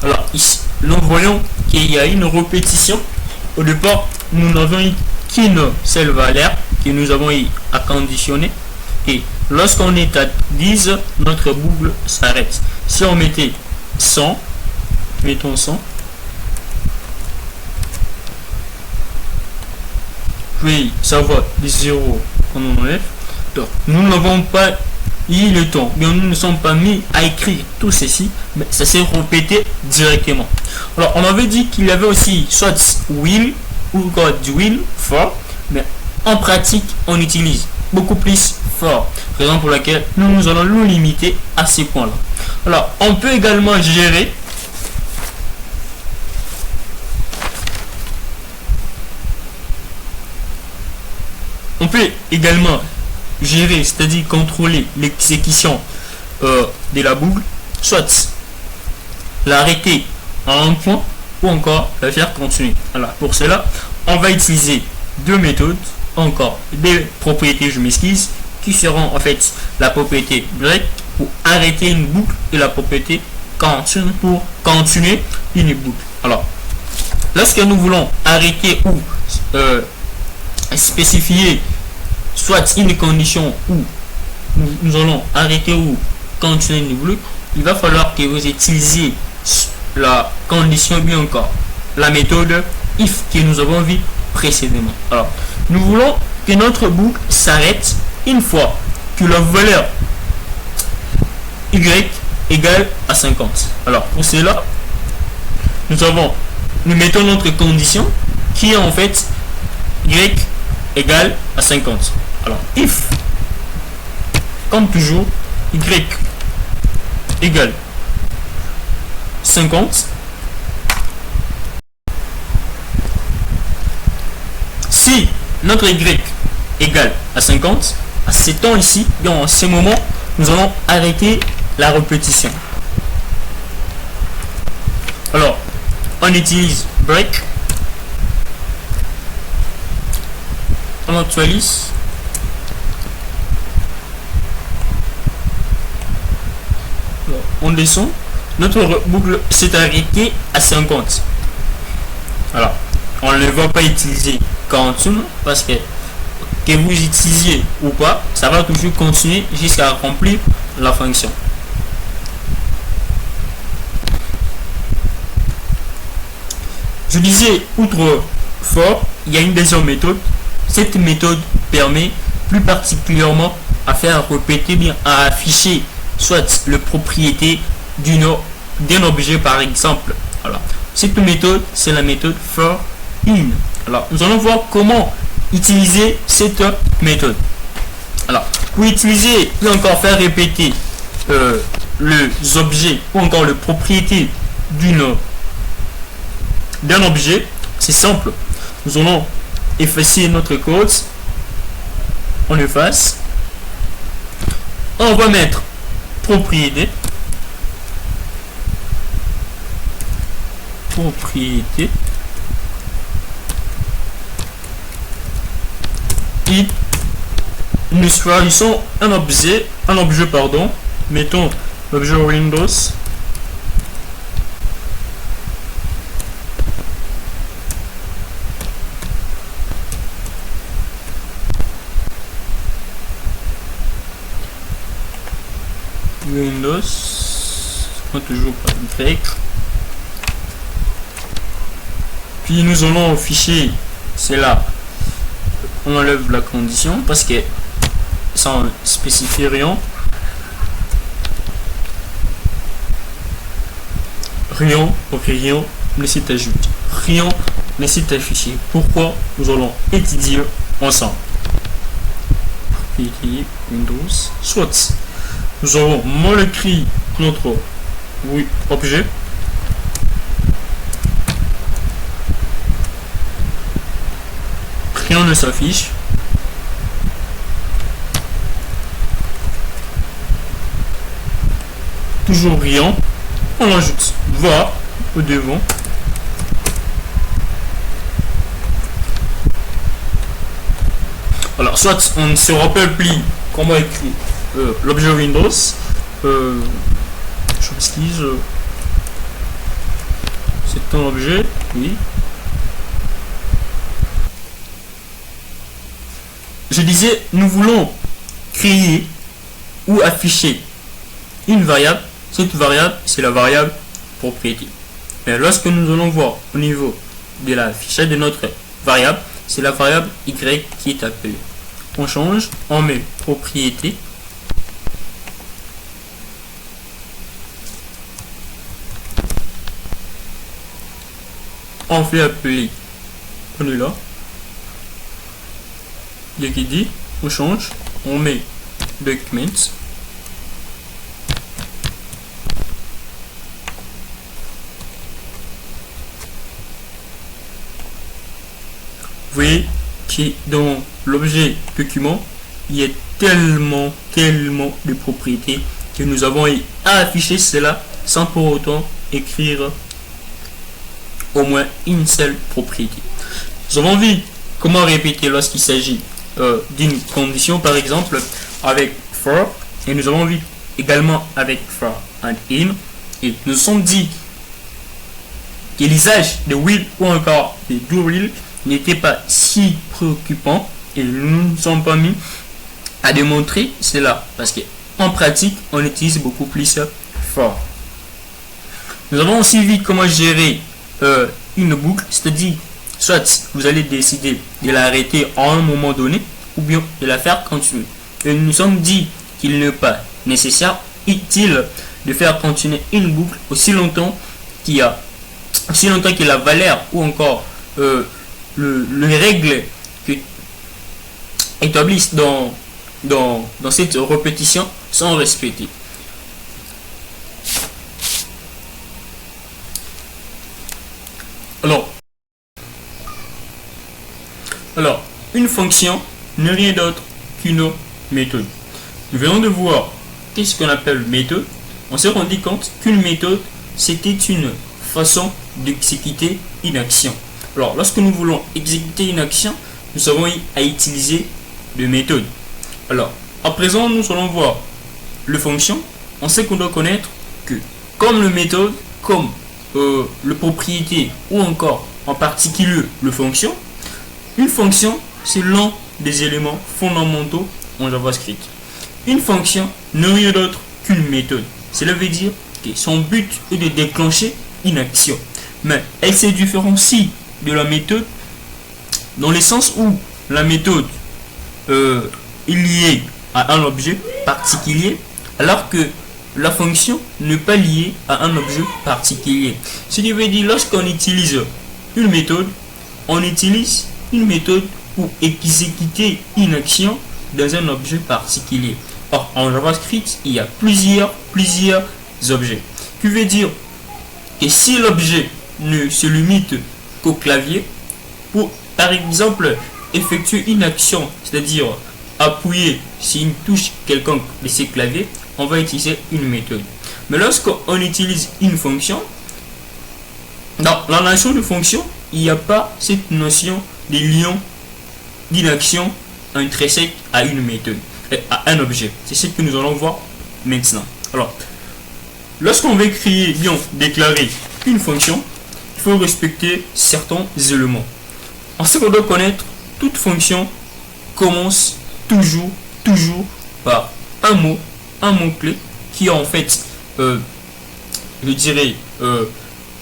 [SPEAKER 2] Alors ici, nous voyons qu'il y a une répétition. Au départ, nous n'avons eu qu'une seule valeur que nous avons eu à conditionner. Et lorsqu'on est à 10, notre boucle s'arrête. Si on mettait 100, mettons 100. Puis ça va de 0 on enlève. Donc nous n'avons pas eu le temps, mais nous ne sommes pas mis à écrire tout ceci, mais ça s'est répété directement. Alors on avait dit qu'il y avait aussi soit will ou God will for, mais en pratique on utilise beaucoup plus for, raison pour laquelle nous allons nous limiter à ces points là. Alors on peut également gérer c'est-à-dire contrôler l'exécution de la boucle, soit l'arrêter à un point ou encore la faire continuer. Alors pour cela, on va utiliser deux méthodes, encore des propriétés, je m'excuse, qui seront en fait la propriété break pour arrêter une boucle et la propriété continue pour continuer une boucle. Alors, lorsque nous voulons arrêter ou spécifier soit une condition où nous allons arrêter ou continuer une boucle, il va falloir que vous utilisiez la condition, bien encore la méthode if que nous avons vu précédemment. Alors, nous voulons que notre boucle s'arrête une fois que la valeur y égale à 50. Alors, pour cela, nous mettons notre condition qui est en fait y égale à 50. Alors, if, comme toujours, y égale 50. Si notre y égale à 50, à ce temps ici, dans ce moment, nous allons arrêter la répétition. Alors, on utilise break, on actualise, on descend, notre boucle s'est arrêtée à 50. Alors, on ne va pas utiliser 41 parce que vous utilisiez ou pas, ça va toujours continuer jusqu'à remplir la fonction. Je disais, outre for, il y a une deuxième méthode. Cette méthode permet plus particulièrement à faire répéter, bien à afficher soit le propriété d'un objet par exemple. Alors, cette méthode, c'est la méthode for in. Alors, nous allons voir comment utiliser cette méthode. Alors, pour utiliser et encore faire répéter les objets ou encore le propriété d'un objet, c'est simple. Nous allons effacer notre code. On efface. On va mettre propriété. Et nous choisissons un objet, pardon. Mettons l'objet Windows. Windows, toujours pas Y. Puis nous allons afficher, c'est là, on enlève la condition parce que sans spécifier rien. Rien ne s'est ajouté. Rien ne s'est affiché. Pourquoi? Nous allons étudier ensemble. Propriété Windows, soit. Nous avons mal écrit notre objet. Rien ne s'affiche. Toujours rien. On ajoute va au devant. Alors, soit on ne se rappelle plus comment écrire l'objet Windows. Je m'excuse. C'est un objet, oui. Je disais, nous voulons créer ou afficher une variable. Cette variable, c'est la variable propriété. Mais lorsque nous allons voir au niveau de l'affichage de notre variable, c'est la variable y qui est appelée. On change, on met propriété. On fait appeler, on est là. Il y a qui dit, on change, on met documents. Vous voyez que dans l'objet document, il y a tellement de propriétés que nous avons à afficher cela sans pour autant écrire au moins une seule propriété. Nous avons vu comment répéter lorsqu'il s'agit d'une condition, par exemple avec for, et nous avons vu également avec for and in, et nous sommes dit que l'usage de will ou encore de do will n'était pas si préoccupant, et nous ne nous sommes pas mis à démontrer cela parce que en pratique on utilise beaucoup plus for. Nous avons aussi vu comment gérer une boucle, c'est-à-dire soit vous allez décider de l'arrêter à un moment donné ou bien de la faire continuer. Et nous nous sommes dit qu'il n'est pas nécessaire, utile de faire continuer une boucle aussi longtemps que la valeur ou encore les règles que établissent dans cette répétition sont respectées. Alors, une fonction n'est rien d'autre qu'une méthode. Nous venons de voir qu'est-ce qu'on appelle méthode? On s'est rendu compte qu'une méthode, c'était une façon d'exécuter une action. Alors, lorsque nous voulons exécuter une action, nous avons à utiliser des méthodes. Alors, à présent, nous allons voir le fonction. On sait qu'on doit connaître que, comme le méthode, comme le propriété ou encore en particulier le fonction, une fonction, c'est l'un des éléments fondamentaux en JavaScript. Une fonction n'est rien d'autre qu'une méthode. Cela veut dire que son but est de déclencher une action. Mais elle se différencie de la méthode dans le sens où la méthode est liée à un objet particulier, alors que la fonction n'est pas liée à un objet particulier. Ce qui veut dire, lorsqu'on utilise une méthode, on utilise une méthode pour exécuter une action dans un objet particulier. Or, en JavaScript, il y a plusieurs objets. Ce qui veut dire que si l'objet ne se limite qu'au clavier, pour par exemple effectuer une action, c'est-à-dire appuyer sur une touche quelconque de ces claviers, on va utiliser une méthode. Mais lorsqu'on utilise une fonction, dans la notion de fonction, il n'y a pas cette notion de lien d'une action intrinsèque à une méthode, à un objet. C'est ce que nous allons voir maintenant. Alors, lorsqu'on veut créer, bien déclarer une fonction, il faut respecter certains éléments. En ce qu'on doit connaître, toute fonction commence toujours par un mot-clé qui est en fait, je dirais,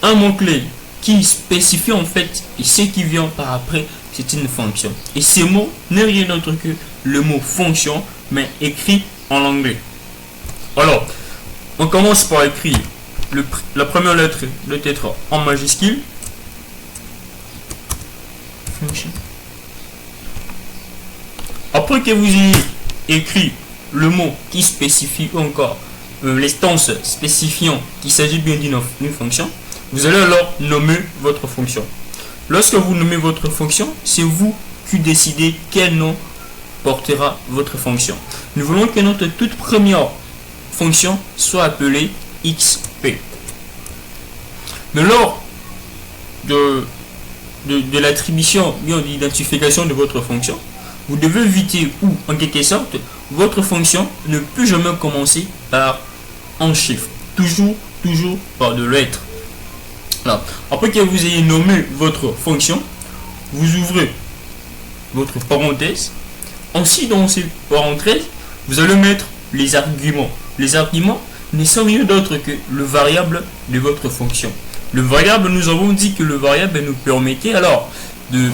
[SPEAKER 2] un mot-clé qui spécifie en fait ce qui vient par après, c'est une fonction. Et ce mot n'est rien d'autre que le mot fonction, mais écrit en anglais. Alors, on commence par écrire la première lettre doit être en majuscule. Function. Après que vous ayez écrit le mot qui spécifie encore l'instance spécifiant qu'il s'agit bien d'une fonction, vous allez alors nommer votre fonction. Lorsque vous nommez votre fonction, c'est vous qui décidez quel nom portera votre fonction. Nous voulons que notre toute première fonction soit appelée XP. Mais lors de l'attribution, bien de l'identification de votre fonction, vous devez éviter ou en quelque sorte votre fonction ne peut jamais commencer par un chiffre, toujours par de lettres. Alors, après que vous ayez nommé votre fonction, vous ouvrez votre parenthèse. Ensuite, dans ces parenthèses, vous allez mettre les arguments. Les arguments ne sont rien d'autre que le variable de votre fonction. Le variable, nous avons dit que le variable nous permettait alors de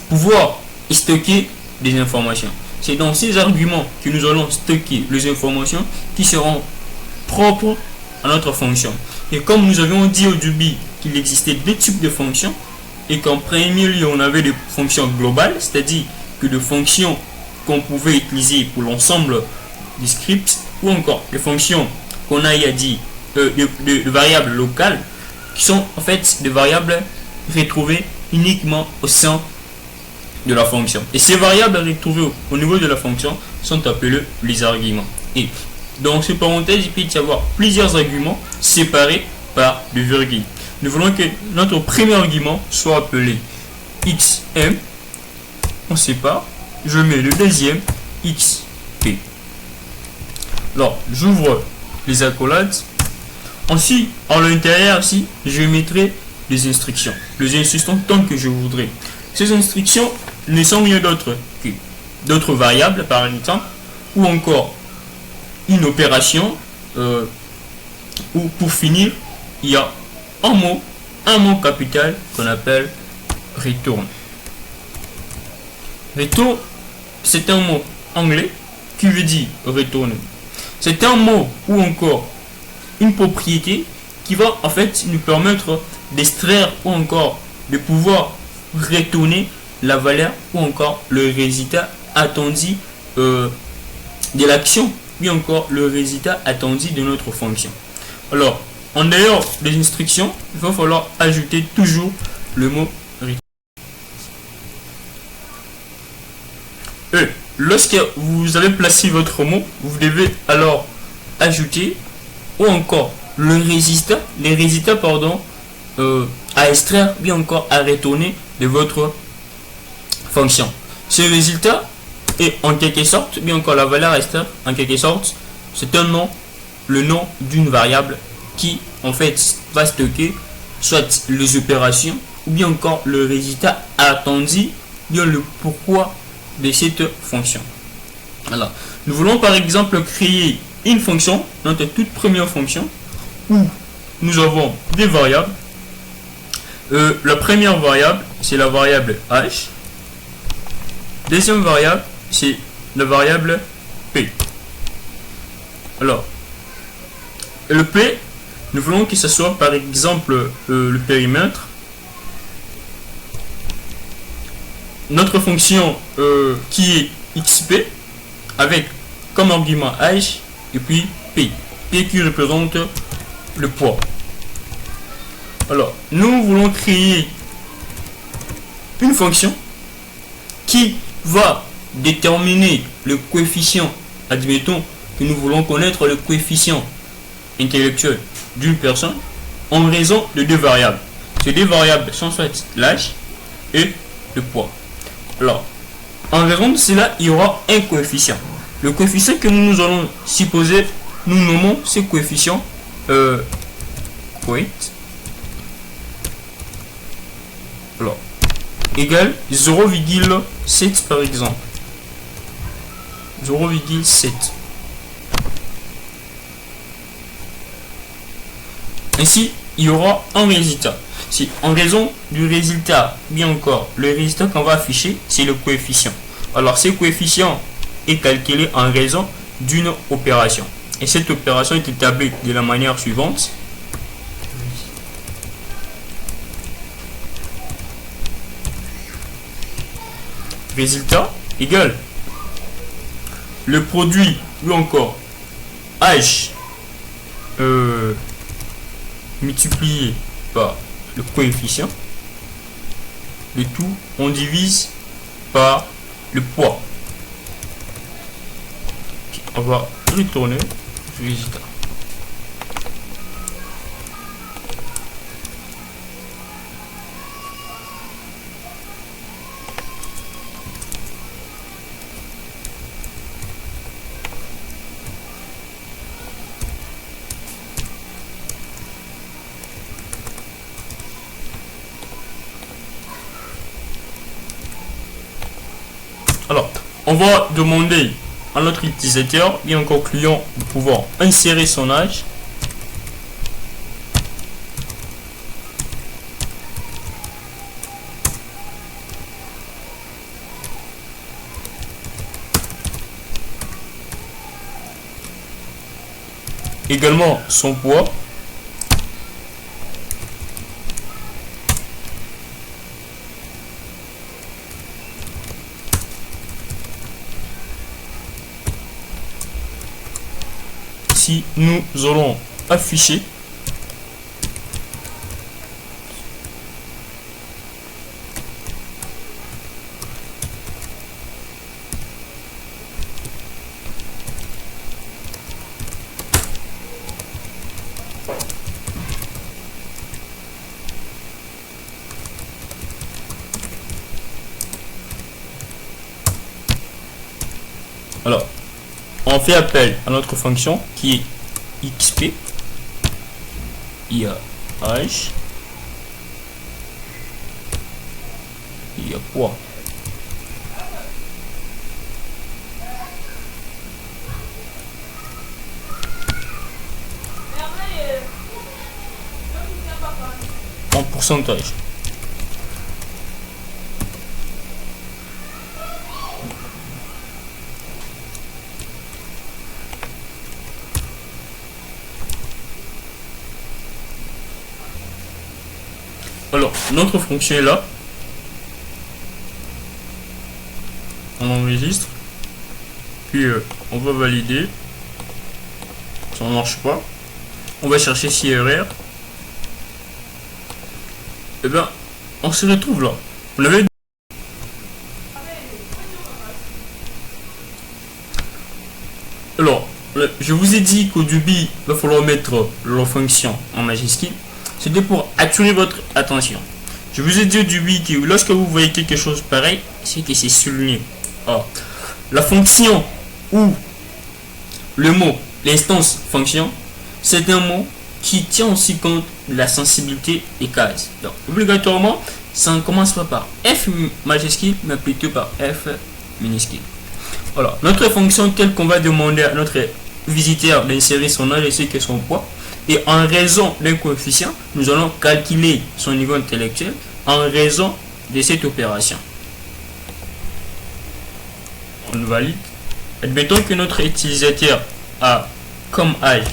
[SPEAKER 2] pouvoir stocker des informations. C'est dans ces arguments que nous allons stocker les informations qui seront propres à notre fonction. Et comme nous avions dit au début qu'il existait deux types de fonctions, et qu'en premier lieu on avait des fonctions globales, c'est-à-dire que des fonctions qu'on pouvait utiliser pour l'ensemble du script, ou encore des fonctions qu'on a dit de variables locales, qui sont en fait des variables retrouvées uniquement au sein de la fonction. Et ces variables retrouvées au niveau de la fonction sont appelées les arguments. Et dans ces parenthèses, il peut y avoir plusieurs arguments séparés par des virgules. Nous voulons que notre premier argument soit appelé xm. On sépare. Je mets le deuxième xp. Alors, j'ouvre les accolades. Ensuite, en l'intérieur, ici, je mettrai les instructions. Les instructions tant que je voudrais. Ces instructions ne sont rien d'autre que d'autres variables, par exemple, ou encore une opération, ou pour finir, il y a un mot capital qu'on appelle return. Return, c'est un mot anglais qui veut dire retourner. C'est un mot ou encore une propriété qui va en fait nous permettre d'extraire ou encore de pouvoir retourner la valeur ou encore le résultat attendu de l'action, puis encore le résultat attendu de notre fonction. Alors, en dehors des instructions, il va falloir ajouter toujours le mot return. Et lorsque vous avez placé votre mot, vous devez alors ajouter ou encore les résultats à extraire, bien encore à retourner de votre fonction. Ce résultat est en quelque sorte, bien encore la valeur extraire, en quelque sorte, c'est un nom, le nom d'une variable qui en fait va stocker soit les opérations ou bien encore le résultat attendu, bien le pourquoi de cette fonction. Alors, nous voulons par exemple créer une fonction, notre toute première fonction, où nous avons des variables. La première variable, c'est la variable h. Deuxième variable, c'est la variable p. Alors, le p, nous voulons que ce soit par exemple le périmètre. Notre fonction qui est xp avec comme argument h et puis p. P qui représente le poids. Alors, nous voulons créer une fonction qui va déterminer le coefficient. Admettons que nous voulons connaître le coefficient intellectuel d'une personne en raison de deux variables. Ces deux variables sont soit l'âge et le poids. Alors, en raison de cela, il y aura un coefficient. Le coefficient que nous allons supposer, nous nommons ce coefficient alors, égal 0,7 par exemple. 0,7. Ainsi, il y aura un résultat. Si en raison du résultat, bien encore, le résultat qu'on va afficher, c'est le coefficient. Alors, ce coefficient est calculé en raison d'une opération. Et cette opération est établie de la manière suivante. Résultat égale le produit ou encore h multiplié par le coefficient, le tout on divise par le poids. On va retourner le résultat. Alors, on va demander à notre utilisateur, bien encore client, de pouvoir insérer son âge. Également son poids. Ici, nous allons afficher alors on fait appel à notre fonction qui est xp, il y a h, il y a poids. En pourcentage. Alors, notre fonction est là. On enregistre. Puis, on va valider. Ça ne marche pas. On va chercher si erreur. Et bien, on se retrouve là. On avait... Alors, Je vous ai dit qu'au début, il va falloir mettre la fonction en majuscule. C'était pour attirer votre attention. Je vous ai dit au début que lorsque vous voyez quelque chose pareil, c'est que c'est souligné. Alors, la fonction ou le mot, l'instance fonction, c'est un mot qui tient aussi compte de la sensibilité des cases. Donc, obligatoirement, ça ne commence pas par F majuscule, mais plutôt par F minuscule. Alors, notre fonction telle qu'on va demander à notre visiteur d'insérer son âge ainsi que son poids, et en raison d'un coefficient, nous allons calculer son niveau intellectuel en raison de cette opération. On valide. Admettons que notre utilisateur a comme âge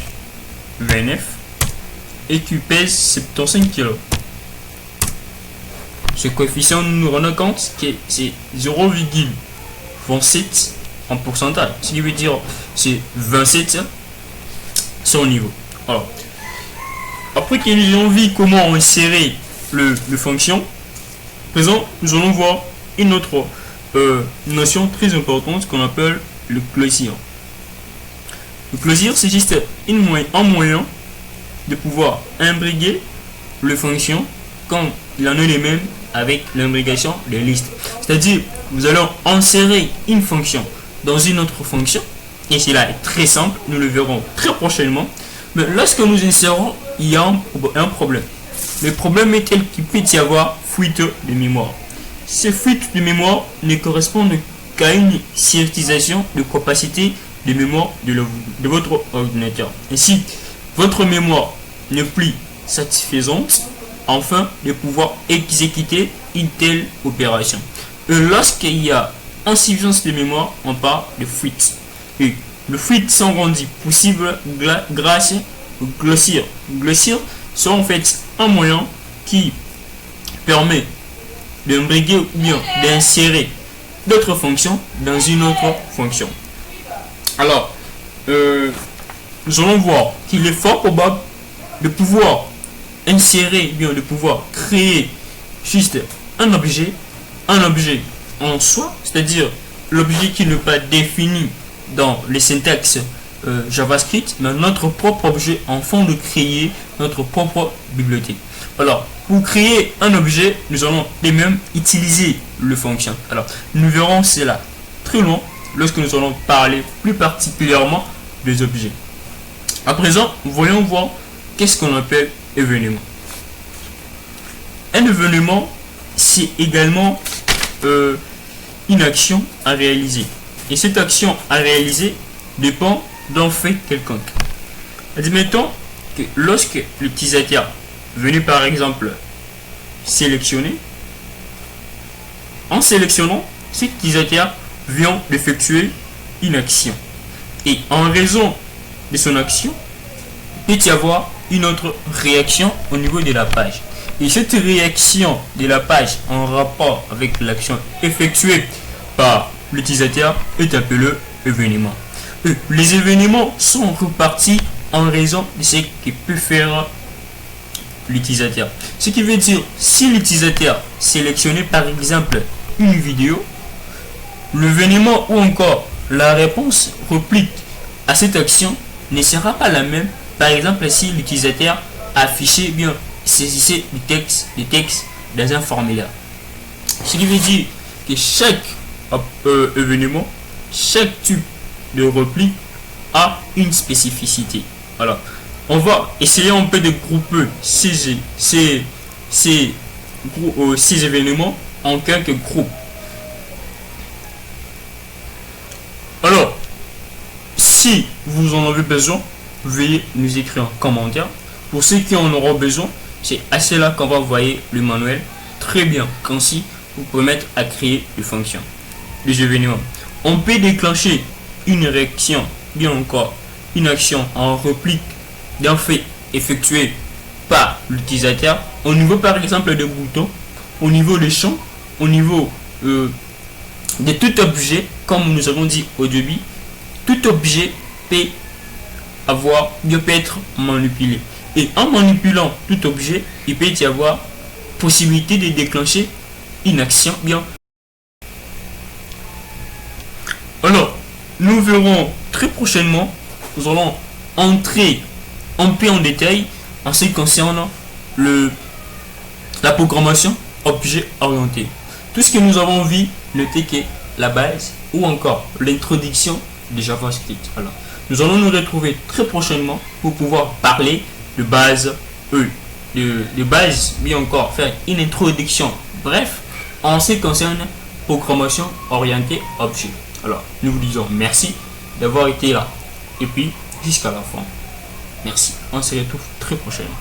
[SPEAKER 2] 29 et qu'il pèse 75 kg. Ce coefficient, nous nous rendons compte que c'est 0,27 en pourcentage. Ce qui veut dire c'est 27 son niveau. Alors, après que nous avons vu comment insérer le fonction, présent, nous allons voir une autre notion très importante qu'on appelle le closure. Le closure, c'est juste un moyen de pouvoir imbriquer les fonctions quand il en est les mêmes avec l'imbrication des listes. C'est-à-dire, nous allons insérer une fonction dans une autre fonction, et cela est très simple, nous le verrons très prochainement. Mais lorsque nous insérons, il y a un problème. Le problème est tel qu'il peut y avoir fuite de mémoire. Ces fuites de mémoire ne correspondent qu'à une surutilisation de capacité de mémoire de votre ordinateur. Et si votre mémoire n'est plus satisfaisante, afin de pouvoir exécuter une telle opération. Et lorsqu'il y a insuffisance de mémoire, on parle de fuite. Et le fuite sont rendus possible grâce au closure. Le closure sont en fait un moyen qui permet d'imbriquer ou bien d'insérer d'autres fonctions dans une autre fonction. Alors, nous allons voir qu'il est fort probable de pouvoir insérer, bien de pouvoir créer juste un objet en soi, c'est-à-dire l'objet qui n'est pas défini dans les syntaxes JavaScript, mais notre propre objet afin de créer notre propre bibliothèque. Alors, pour créer un objet, nous allons les mêmes utiliser le fonction. Alors, nous verrons cela très loin lorsque nous allons parler plus particulièrement des objets. À présent, voyons voir qu'est-ce qu'on appelle événement. Un événement, c'est également une action à réaliser. Et cette action à réaliser dépend d'un fait quelconque. Admettons que lorsque l'utilisateur venait par exemple sélectionner, en sélectionnant, cet utilisateur vient d'effectuer une action. Et en raison de son action, il peut y avoir une autre réaction au niveau de la page. Et cette réaction de la page en rapport avec l'action effectuée par l'utilisateur est appelée événement. Les événements sont repartis en raison de ce que peut faire l'utilisateur. Ce qui veut dire, si l'utilisateur sélectionnait par exemple une vidéo, l'événement ou encore la réponse réplique à cette action ne sera pas la même. Par exemple, si l'utilisateur affichait bien, saisissait du texte dans un formulaire. Ce qui veut dire que chaque événement, chaque type de réplique a une spécificité. Alors, on va essayer un peu de grouper ces événements en quelques groupes. Alors, si vous en avez besoin, veuillez nous écrire en commentaire. Pour ceux qui en auront besoin, c'est à cela qu'on va envoyer le manuel très bien concis pour permettre à créer des fonctions, des événements. On peut déclencher une réaction, bien encore une action en réplique d'un fait effectué par l'utilisateur au niveau par exemple des boutons, au niveau des champs, au niveau de tout objet. Comme nous avons dit au début, tout objet peut être manipulé. Et en manipulant tout objet, il peut y avoir possibilité de déclencher une action bien. Alors, nous verrons très prochainement nous allons entrer un peu en détail en ce qui concerne la programmation objet orienté. Tout ce que nous avons vu, notez que la base ou encore l'introduction de JavaScript. Alors, nous allons nous retrouver très prochainement pour pouvoir parler de base de base, bien encore faire une introduction. Bref, en ce qui concerne programmation orientée objet. Alors, nous vous disons merci d'avoir été là et puis jusqu'à la fin. Merci. On se retrouve très prochainement.